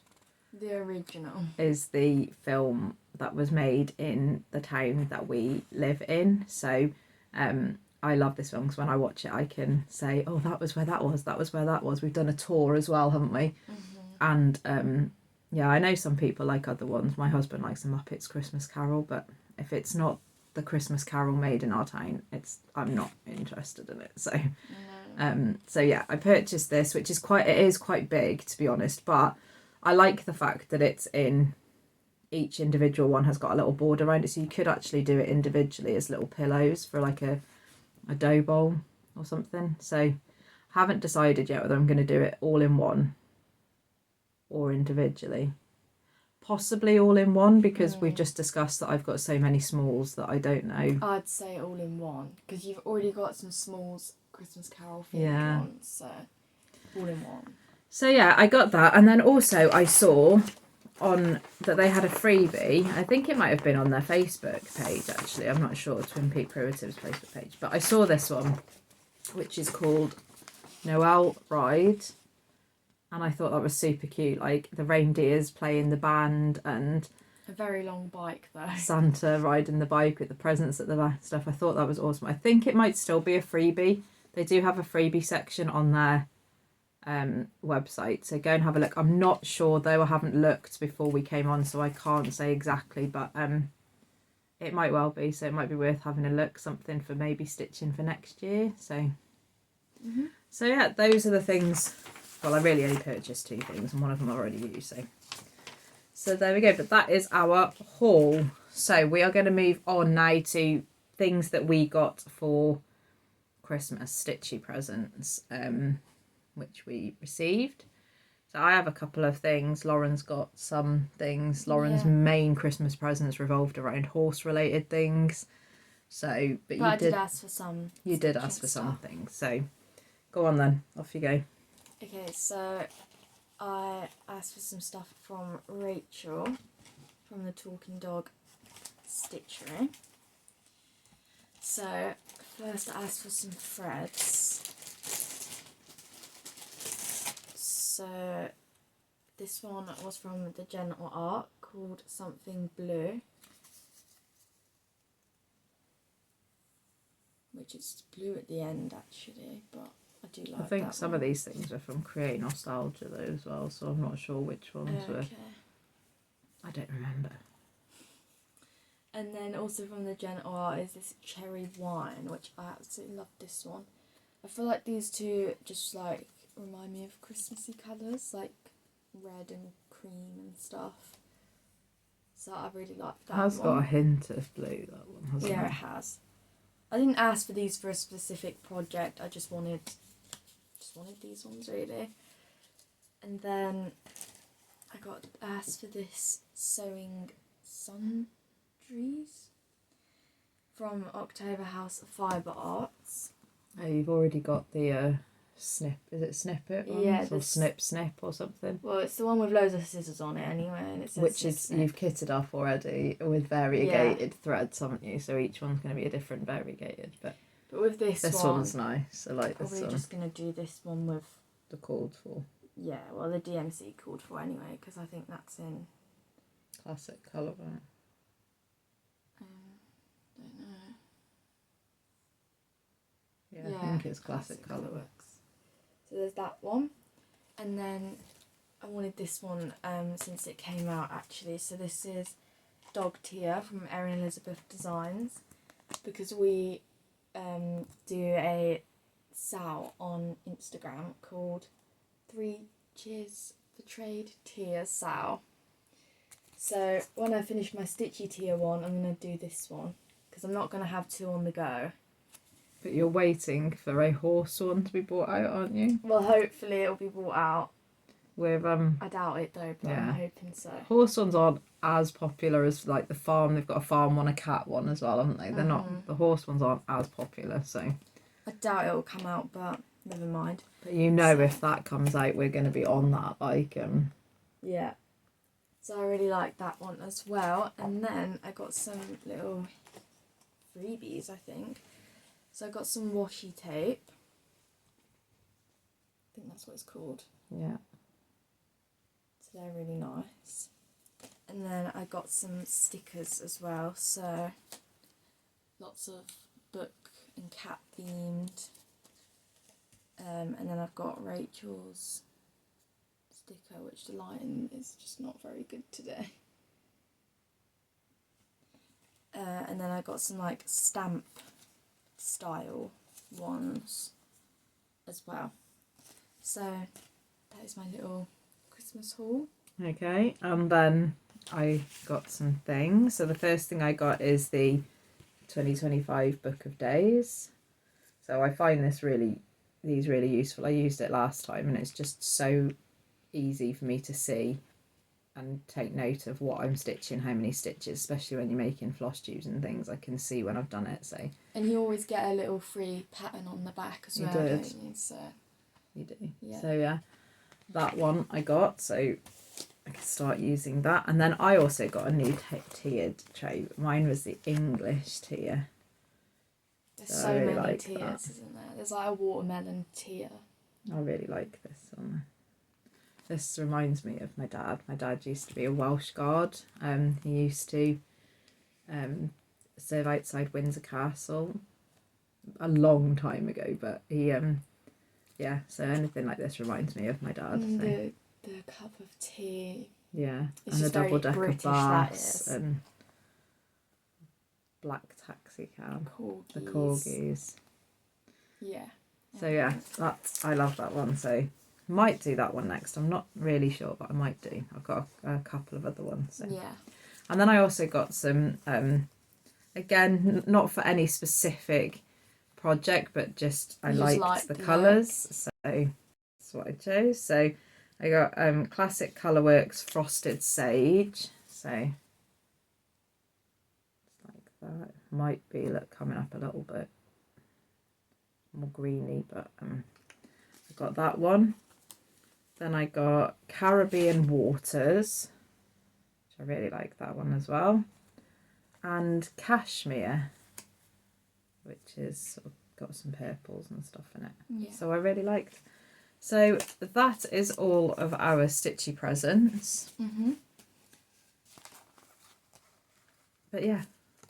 the original, is the film that was made in the town that we live in. So I love this film because when I watch it I can say, oh, that was where that was. We've done a tour as well, haven't we? And yeah, I know some people like other ones. My husband likes The Muppets Christmas Carol, but if it's not the Christmas Carol made in our town, I'm not interested in it. So so yeah, I purchased this, which is quite big, to be honest, but I like the fact that it's in each individual one has got a little border around it, so you could actually do it individually as little pillows for like a dough bowl or something. So I haven't decided yet whether I'm going to do it all in one or individually. Possibly all in one, because we've just discussed that I've got so many smalls that I don't know. I'd say all in one, because you've already got some smalls Christmas Carol themed ones, so all in one. So yeah, I got that, and then also I saw on that they had a freebie. I think it might have been on their Facebook page actually. I'm not sure, Twin Peak Primitives Facebook page, but I saw this one, which is called Noel Ride, and I thought that was super cute. Like the reindeers playing the band and a very long bike though. Santa riding the bike with the presents at the back and stuff. I thought that was awesome. I think it might still be a freebie. They do have a freebie section on their website, so go and have a look. I'm not sure though, I haven't looked before we came on, so I can't say exactly, but it might well be, so it might be worth having a look, something for maybe stitching for next year. So so yeah, those are the things. Well, I really only purchased 2 things and one of them I already used, so there we go. But that is our haul. So we are going to move on now to things that we got for Christmas, stitchy presents, which we received. So I have a couple of things. Lauren's got some things. Lauren's main Christmas presents revolved around horse related things. So, but I did ask for some. You did ask for some things. So go on then. Off you go. Okay, so I asked for some stuff from Rachel from the Talking Dog Stitchery. So first I asked for some threads. So this one was from the Gentle Art called Something Blue, which is blue at the end actually, but I do like that. I think some of these things are from Create Nostalgia though as well, so I'm not sure which ones were. I don't remember. And then also from the Gentle Art is this Cherry Wine, which I absolutely love this one. I feel like these two just like remind me of Christmassy colours, like red and cream and stuff. So I really like that one. It has got a hint of blue, that one, hasn't it? Yeah, it has. I didn't ask for these for a specific project, I just wanted these ones really. And then I got asked for this Sewing Sundries from October House Fibre Arts. Oh, you've already got the snippet ones? Yeah, or snip or something. Well, it's the one with loads of scissors on it anyway, and it says which is you've kitted off already with variegated threads, haven't you? So each one's going to be a different variegated. But with this one's nice. I like this one. Probably just going to do this one with the called for. Yeah, well the DMC called for anyway, because I think that's in classic colour, right? Don't know. Yeah, I think it's classic colour. So there's that one, and then I wanted this one since it came out actually. So this is Dog Tear from Erin Elizabeth Designs, because we do a Sal on Instagram called 3 Cheers for Trade Tier Sal. So when I finish my Stitchy tier one, I'm going to do this one, because I'm not going to have 2 on the go. But you're waiting for a horse one to be brought out, aren't you? Well, hopefully it'll be brought out. With I doubt it though, but I'm hoping so. Horse ones aren't as popular as like the farm. They've got a farm one, a cat one as well, haven't they? They're not. The horse ones aren't as popular, so. I doubt it'll come out, but never mind. But you know, if that comes out, we're going to be on that. Like Yeah. So I really like that one as well. And then I got some little freebies, I think. So I got some washi tape. I think that's what it's called. Yeah. So they're really nice. And then I got some stickers as well. So lots of book and cat themed. And then I've got Rachel's sticker, which the lighting is just not very good today. And then I got some like stamp style ones as well. So that is my little Christmas haul. Okay, and then I got some things. So the first thing I got is the 2025 Book of Days. So I find these really useful. I used it last time and it's just so easy for me to see and take note of what I'm stitching, how many stitches, especially when you're making floss tubes and things. I can see when I've done it. So. And you always get a little free pattern on the back as well, don't you? So. You do. Yeah. So yeah, that one I got. So I can start using that. And then I also got a new tiered tray. Mine was the English tier. There's so really many tiers, isn't there? There's like a watermelon tier. I really like this one. This reminds me of my dad. My dad used to be a Welsh guard. He used to serve outside Windsor Castle a long time ago, but he yeah, so anything like this reminds me of my dad. And so. the cup of tea. Yeah, it's and the double decker British, baths and black taxi cab, the corgis. Yeah. So yeah, I love that one. So might do that one next. I'm not really sure, but I might do. I've got a couple of other ones. So. Yeah. And then I also got some, again, not for any specific project, but just I liked the colours. So that's what I chose. So I got Classic Colourworks Frosted Sage. So it's like that. Might be coming up a little bit more greeny, but I got that one. Then I got Caribbean Waters, which I really like that one as well, and Cashmere, which is sort of got some purples and stuff in it. Yeah. So I really liked. So that is all of our Stitchy presents. But yeah,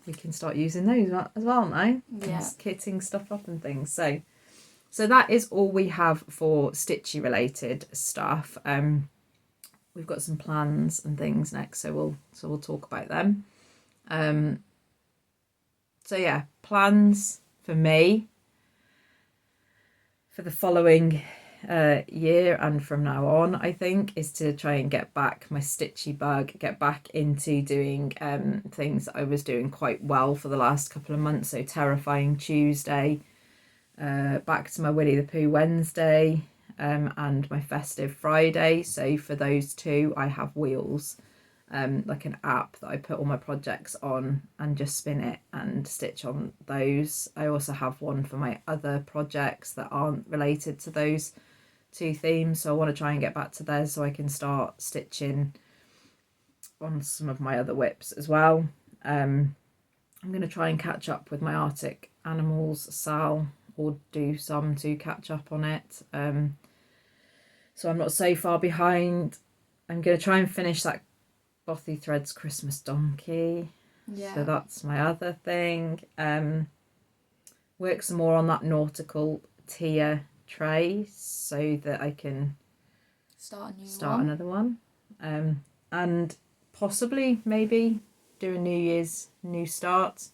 we can start using those as well now. Yeah. Kitting stuff up and things. So that is all we have for Stitchy related stuff. We've got some plans and things next, so we'll talk about them. So yeah, plans for me for the following year and from now on, I think, is to try and get back my Stitchy bug, get back into doing things that I was doing quite well for the last couple of months. So Terrifying Tuesday, back to my Winnie the Pooh Wednesday, and my Festive Friday. So for those two, I have wheels, like an app that I put all my projects on and just spin it and stitch on those. I also have one for my other projects that aren't related to those two themes, so I want to try and get back to theirs so I can start stitching on some of my other whips as well. I'm going to try and catch up with my Arctic Animals Sal, or do some to catch up on it, so I'm not so far behind. I'm going to try and finish that Bothy Threads Christmas Donkey. Yeah. So that's my other thing. Work some more on that Nautical tier tray so that I can start another one. And possibly maybe do a New Year's new start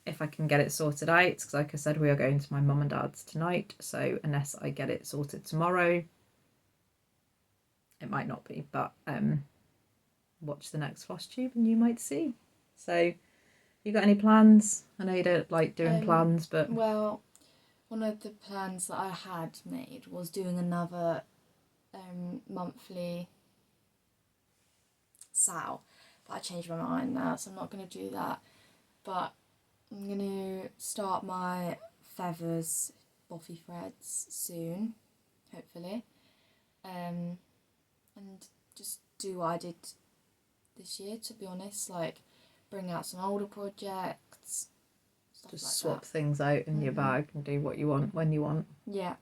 if I can get it sorted out, because like I said, we are going to my mum and dad's tonight, so unless I get it sorted tomorrow, it might not be, but watch the next Flosstube and you might see. So you got any plans? I know you don't like doing plans, but well, one of the plans that I had made was doing another monthly Sal, but I changed my mind now, so I'm not going to do that. But I'm going to start my feathers Bothy Threads soon, hopefully, and just do what I did this year, to be honest, like bring out some older projects, stuff just like swap that. things out in your bag and do what you want when you want. Yeah.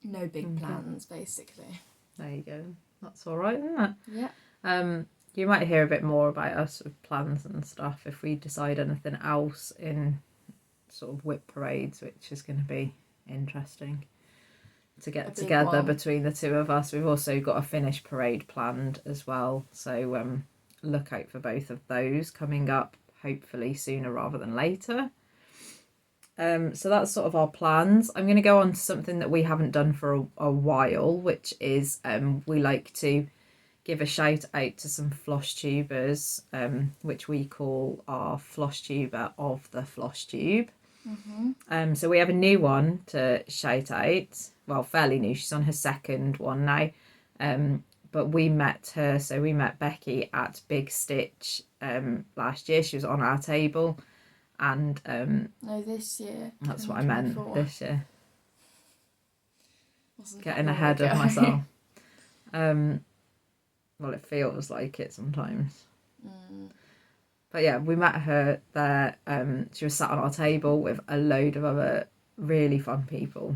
No big plans, basically. There you go. That's all right, isn't it? Yeah. You might hear a bit more about us with plans and stuff if we decide anything else in sort of whip parades, which is going to be interesting to get together between the two of us. We've also got a finish parade planned as well, so look out for both of those coming up, hopefully sooner rather than later. So that's sort of our plans. I'm going to go on to something that we haven't done for a while, which is we like to give a shout out to some Flosstubers, which we call our Flosstuber of the Flosstube. So we have a new one to shout out. Well, fairly new. She's on her second one now. but we met her, so we met Becky at Big Stitch last year. She was on our table, and no, this year. that's what I meant, 2024. this year. Wasn't Getting that long ahead of ago. myself. Well, it feels like it sometimes. But yeah, we met her there. She was sat on our table with a load of other really fun people.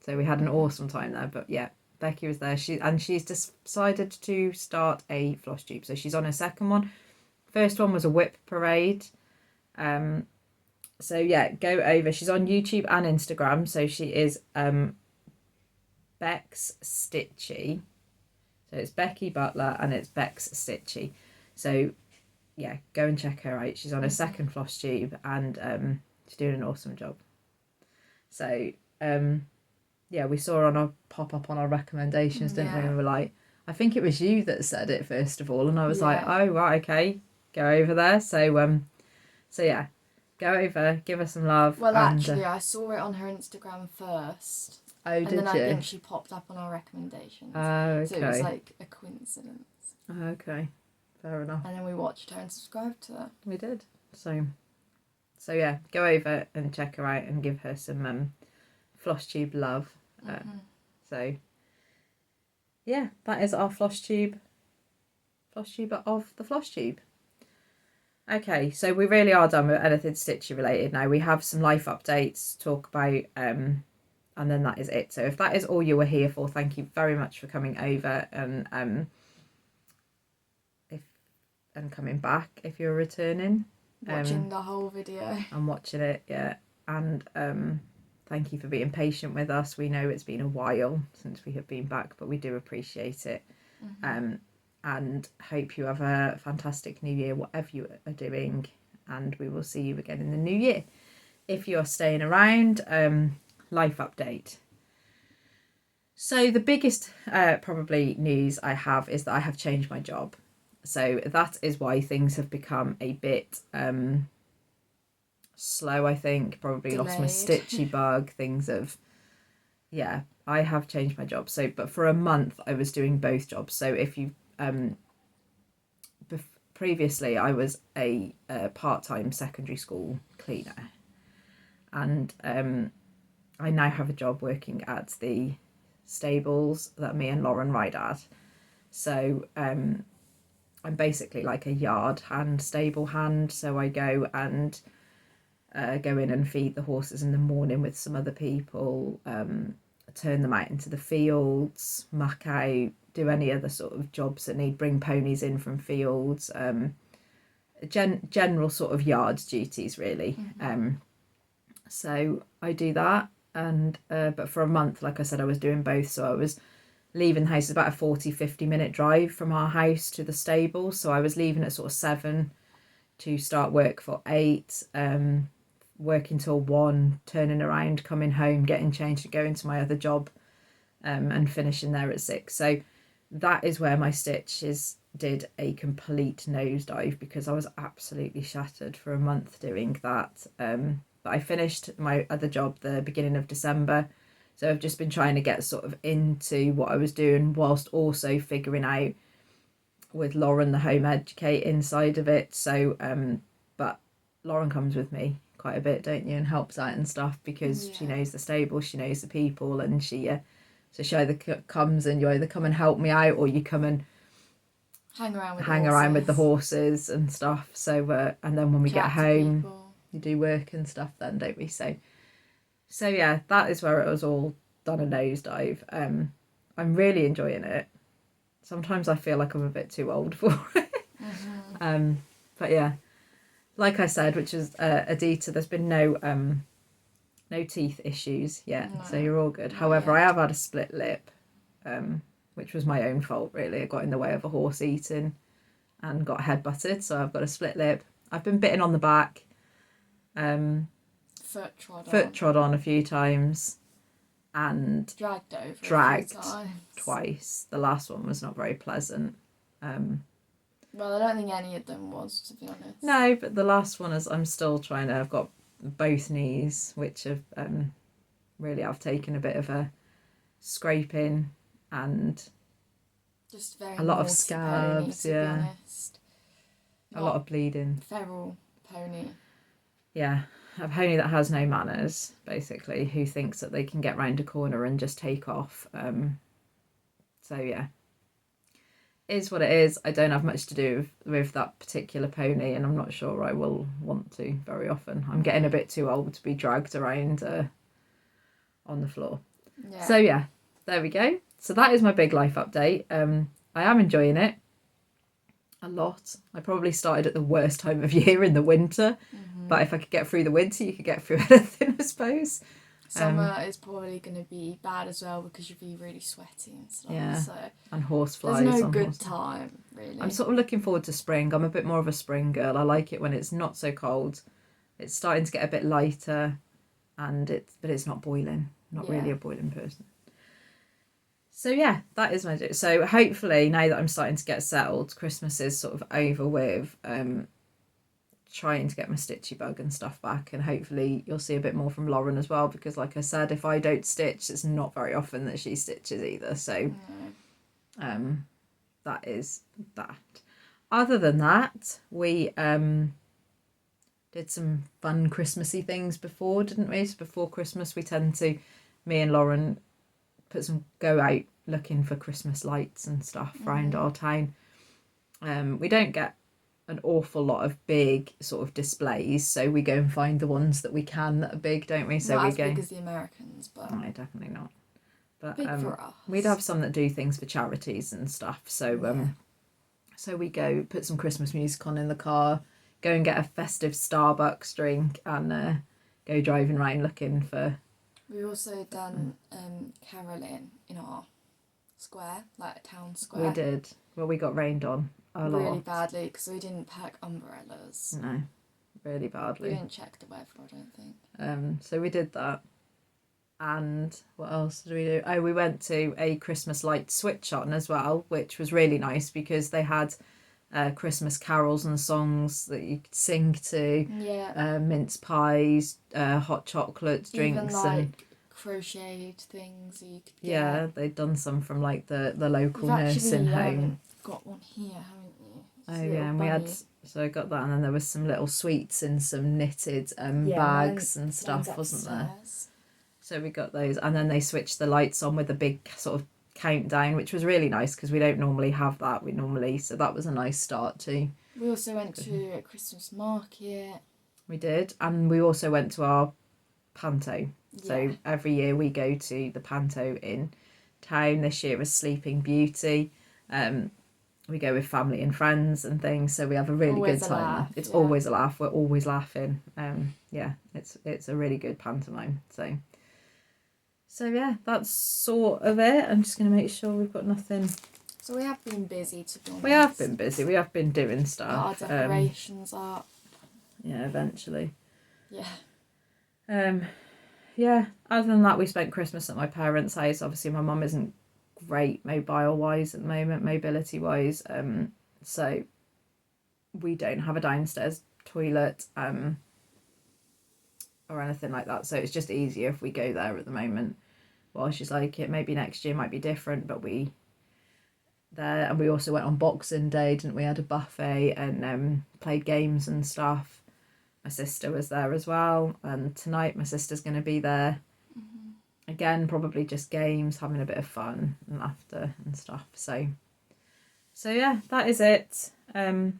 So we had an awesome time there. But yeah, Becky was there. She's decided to start a floss tube. So she's on her second one. First one was a whip parade. So yeah, go over. She's on YouTube and Instagram. So she is Bex Stitchy. So it's Becky Butler and it's Bex Stitchy. So yeah, go and check her out. She's on her second floss tube, and she's doing an awesome job. So yeah, we saw her on a pop up on our recommendations, didn't we? And we were like, I think it was you that said it first of all, and I was like, oh right, okay, go over there. So yeah, go over, give her some love. Well, actually, I saw it on her Instagram first. Oh, and did then you? I think she popped up on our recommendations. Oh, okay. So it was like a coincidence. Okay, fair enough. And then we watched her and subscribed to her. We did. So yeah, go over and check her out and give her some floss tube love. So yeah, that is our floss tube of the floss tube. Okay, so we really are done with anything Stitchy related now. We have some life updates to talk about, and then that is it. So if that is all you were here for, thank you very much for coming over and coming back if you're returning. Watching the whole video. I'm watching it, yeah. And thank you for being patient with us. We know it's been a while since we have been back, but we do appreciate it. And hope you have a fantastic new year, whatever you are doing. And we will see you again in the new year. If you are staying around, life update. So the biggest probably news I have is that I have changed my job. So that is why things have become a bit slow, I think. Probably Delayed. Lost my Stitchy bug. Things have, yeah, I have changed my job. So, but for a month I was doing both jobs. So if you, previously I was a part-time secondary school cleaner. And I now have a job working at the stables that me and Lauren ride at. So I'm basically like a yard hand, stable hand. So I go and go in and feed the horses in the morning with some other people, turn them out into the fields, muck out, do any other sort of jobs that need, bring ponies in from fields, general sort of yard duties really. So I do that, and but for a month, like I said, I was doing both. So I was leaving the house. It's about a 40-50 minute drive from our house to the stable. So I was leaving at sort of 7 to start work for 8, working till 1, turning around, coming home, getting changed to go into my other job, and finishing there at 6. So that is where my stitches did a complete nosedive, because I was absolutely shattered for a month doing that. But I finished my other job the beginning of December. So I've just been trying to get sort of into what I was doing whilst also figuring out with Lauren the home educating side of it. So but Lauren comes with me quite a bit, don't you, and helps out and stuff, because she knows the stable, she knows the people, and she either comes and you either come and help me out, or you come and hang around with the horses and stuff. So and then when we get home, you do work and stuff then, don't we? So yeah, that is where it was all done a nosedive. I'm really enjoying it. Sometimes I feel like I'm a bit too old for it. But yeah, like I said, which is Adita, there's been no teeth issues yet, so you're all good. However, I have had a split lip, which was my own fault really. I got in the way of a horse eating and got headbutted, so I've got a split lip. I've been bitten on the back. Foot trod on a few times, and dragged twice. The last one was not very pleasant. Well, I don't think any of them was, to be honest. No, but the last one is, I'm still trying to, I've got both knees which have really, I've taken a bit of a scraping, and Just very a lot of naughty scabs, pony, to yeah. be honest. A lot of bleeding. Feral pony. Yeah, a pony that has no manners, basically, who thinks that they can get round a corner and just take off. So yeah, is what it is. I don't have much to do with that particular pony, and I'm not sure I will want to very often. I'm getting a bit too old to be dragged around on the floor. Yeah. So yeah, there we go. So that is my big life update. I am enjoying it a lot. I probably started at the worst time of year in the winter, but if I could get through the winter, you could get through anything, I suppose. Summer is probably going to be bad as well because you'll be really sweaty and stuff. Yeah, so and horseflies. There's no good time, really. I'm sort of looking forward to spring. I'm a bit more of a spring girl. I like it when it's not so cold. It's starting to get a bit lighter, but it's not boiling. Not really a boiling person. So yeah, that is my do. So hopefully now that I'm starting to get settled, Christmas is sort of over with. Trying to get my stitchy bug and stuff back, and hopefully you'll see a bit more from Lauren as well, because like I said, if I don't stitch, it's not very often that she stitches either. So that is that. Other than that, we did some fun Christmassy things before, didn't we? So before Christmas, we tend to, me and Lauren, go out looking for Christmas lights and stuff around our town. We don't get an awful lot of big sort of displays, so we go and find the ones that we can that are big, don't we? So not we as go big as the Americans, but no, definitely not. But big for us. We'd have some that do things for charities and stuff. So so we go put some Christmas music on in the car, go and get a festive Starbucks drink, and go driving around looking for. We also done caroling in our square, like a town square. We did. Well, we got rained on a lot. Really badly, because we didn't pack umbrellas. No, really badly. We didn't check the weather, I don't think. So we did that. And what else did we do? Oh, we went to a Christmas light switch on as well, which was really nice because they had Christmas carols and songs that you could sing to. Yeah. Mince pies, hot chocolate, drinks. Even like and crocheted things you could get. Yeah, they'd done some from like the local You've nursing actually, home. Got one here, haven't you? Oh yeah, and we had, so I got that, and then there was some little sweets in some knitted bags and stuff, wasn't there? So we got those, and then they switched the lights on with a big sort of countdown, which was really nice because we don't normally have that. So that was a nice start too. We also went to a Christmas market. We did, and we also went to our panto. So every year we go to the panto in town. This year was Sleeping Beauty. We go with family and friends and things, so we have a really good time. It's always a laugh. We're always laughing. It's a really good pantomime. So yeah, that's sort of it. I'm just going to make sure we've got nothing. So we have been busy, to be honest. We have been busy. We have been doing stuff. Our decorations up. Yeah, eventually. Yeah. Yeah. Other than that, we spent Christmas at my parents' house. Obviously, my mum isn't great mobile-wise at the moment, mobility-wise. So we don't have a downstairs toilet or anything like that. So it's just easier if we go there at the moment. Well, she's like, it maybe next year might be different, but we there. And we also went on Boxing Day, didn't we? Had a buffet and played games and stuff. My sister was there as well, and tonight my sister's going to be there. Again, probably just games, having a bit of fun and laughter and stuff. So yeah, that is it. Have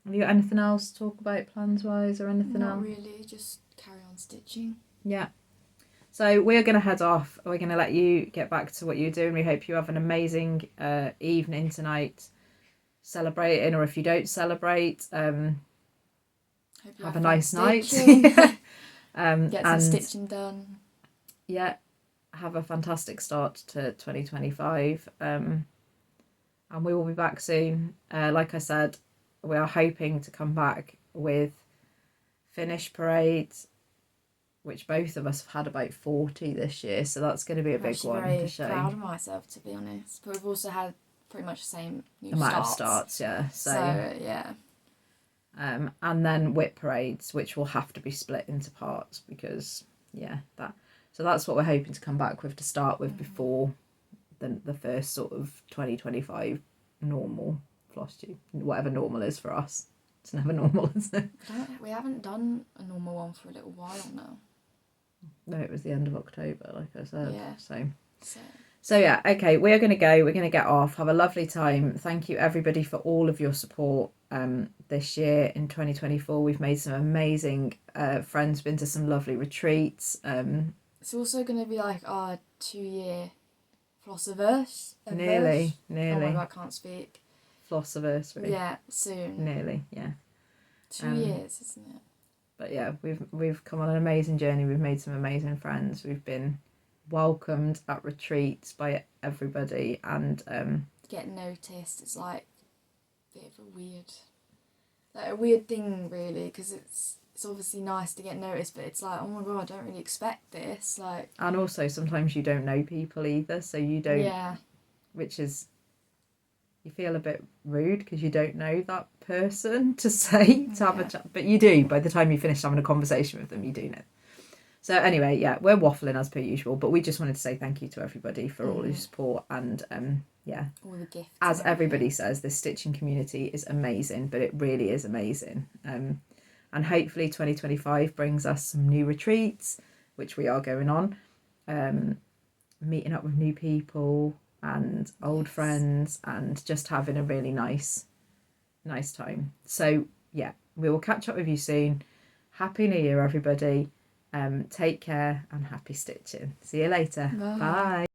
you got anything else to talk about plans-wise or anything else? Not really, just carry on stitching. Yeah. So we're going to head off. We're going to let you get back to what you're doing. We hope you have an amazing evening tonight celebrating, or if you don't celebrate, have a nice night. Get some stitching done. Yeah, have a fantastic start to 2025. And we will be back soon. Like I said, we are hoping to come back with finish parades, which both of us have had about 40 this year, so that's going to be a big one to show. I'm proud of myself, to be honest. But we've also had pretty much the same amount of starts, yeah. So yeah. And then whip parades, which will have to be split into parts because so that's what we're hoping to come back with to start with before the first sort of 2025 normal Flosstube, whatever normal is for us. It's never normal, is it? We haven't done a normal one for a little while now. No, it was the end of October, like I said. Yeah. So yeah, okay, we're going to go. We're going to get off. Have a lovely time. Thank you, everybody, for all of your support this year in 2024. We've made some amazing friends, been to some lovely retreats. It's also going to be like our 2-year Flossiverse. Nearly. Oh my God, I can't speak. Flossiversary. Yeah, soon. Nearly, yeah. 2 years, isn't it? But yeah, we've come on an amazing journey. We've made some amazing friends. We've been welcomed at retreats by everybody, and get noticed. It's like a bit of a weird thing, really, because it's obviously nice to get noticed, but it's like, oh my God, I don't really expect this. Like, and also sometimes you don't know people either, so you don't. Yeah. Which is, you feel a bit rude because you don't know that person to say to have a chat, but you do. By the time you finish having a conversation with them, you do know. So anyway, yeah, we're waffling as per usual, but we just wanted to say thank you to everybody for all your support, and all the gifts. As everybody says, this stitching community is amazing, but it really is amazing. And hopefully 2025 brings us some new retreats, which we are going on, meeting up with new people and old friends, and just having a really nice time. So yeah, we will catch up with you soon. Happy New Year, everybody. Take care and happy stitching. See you later. Bye.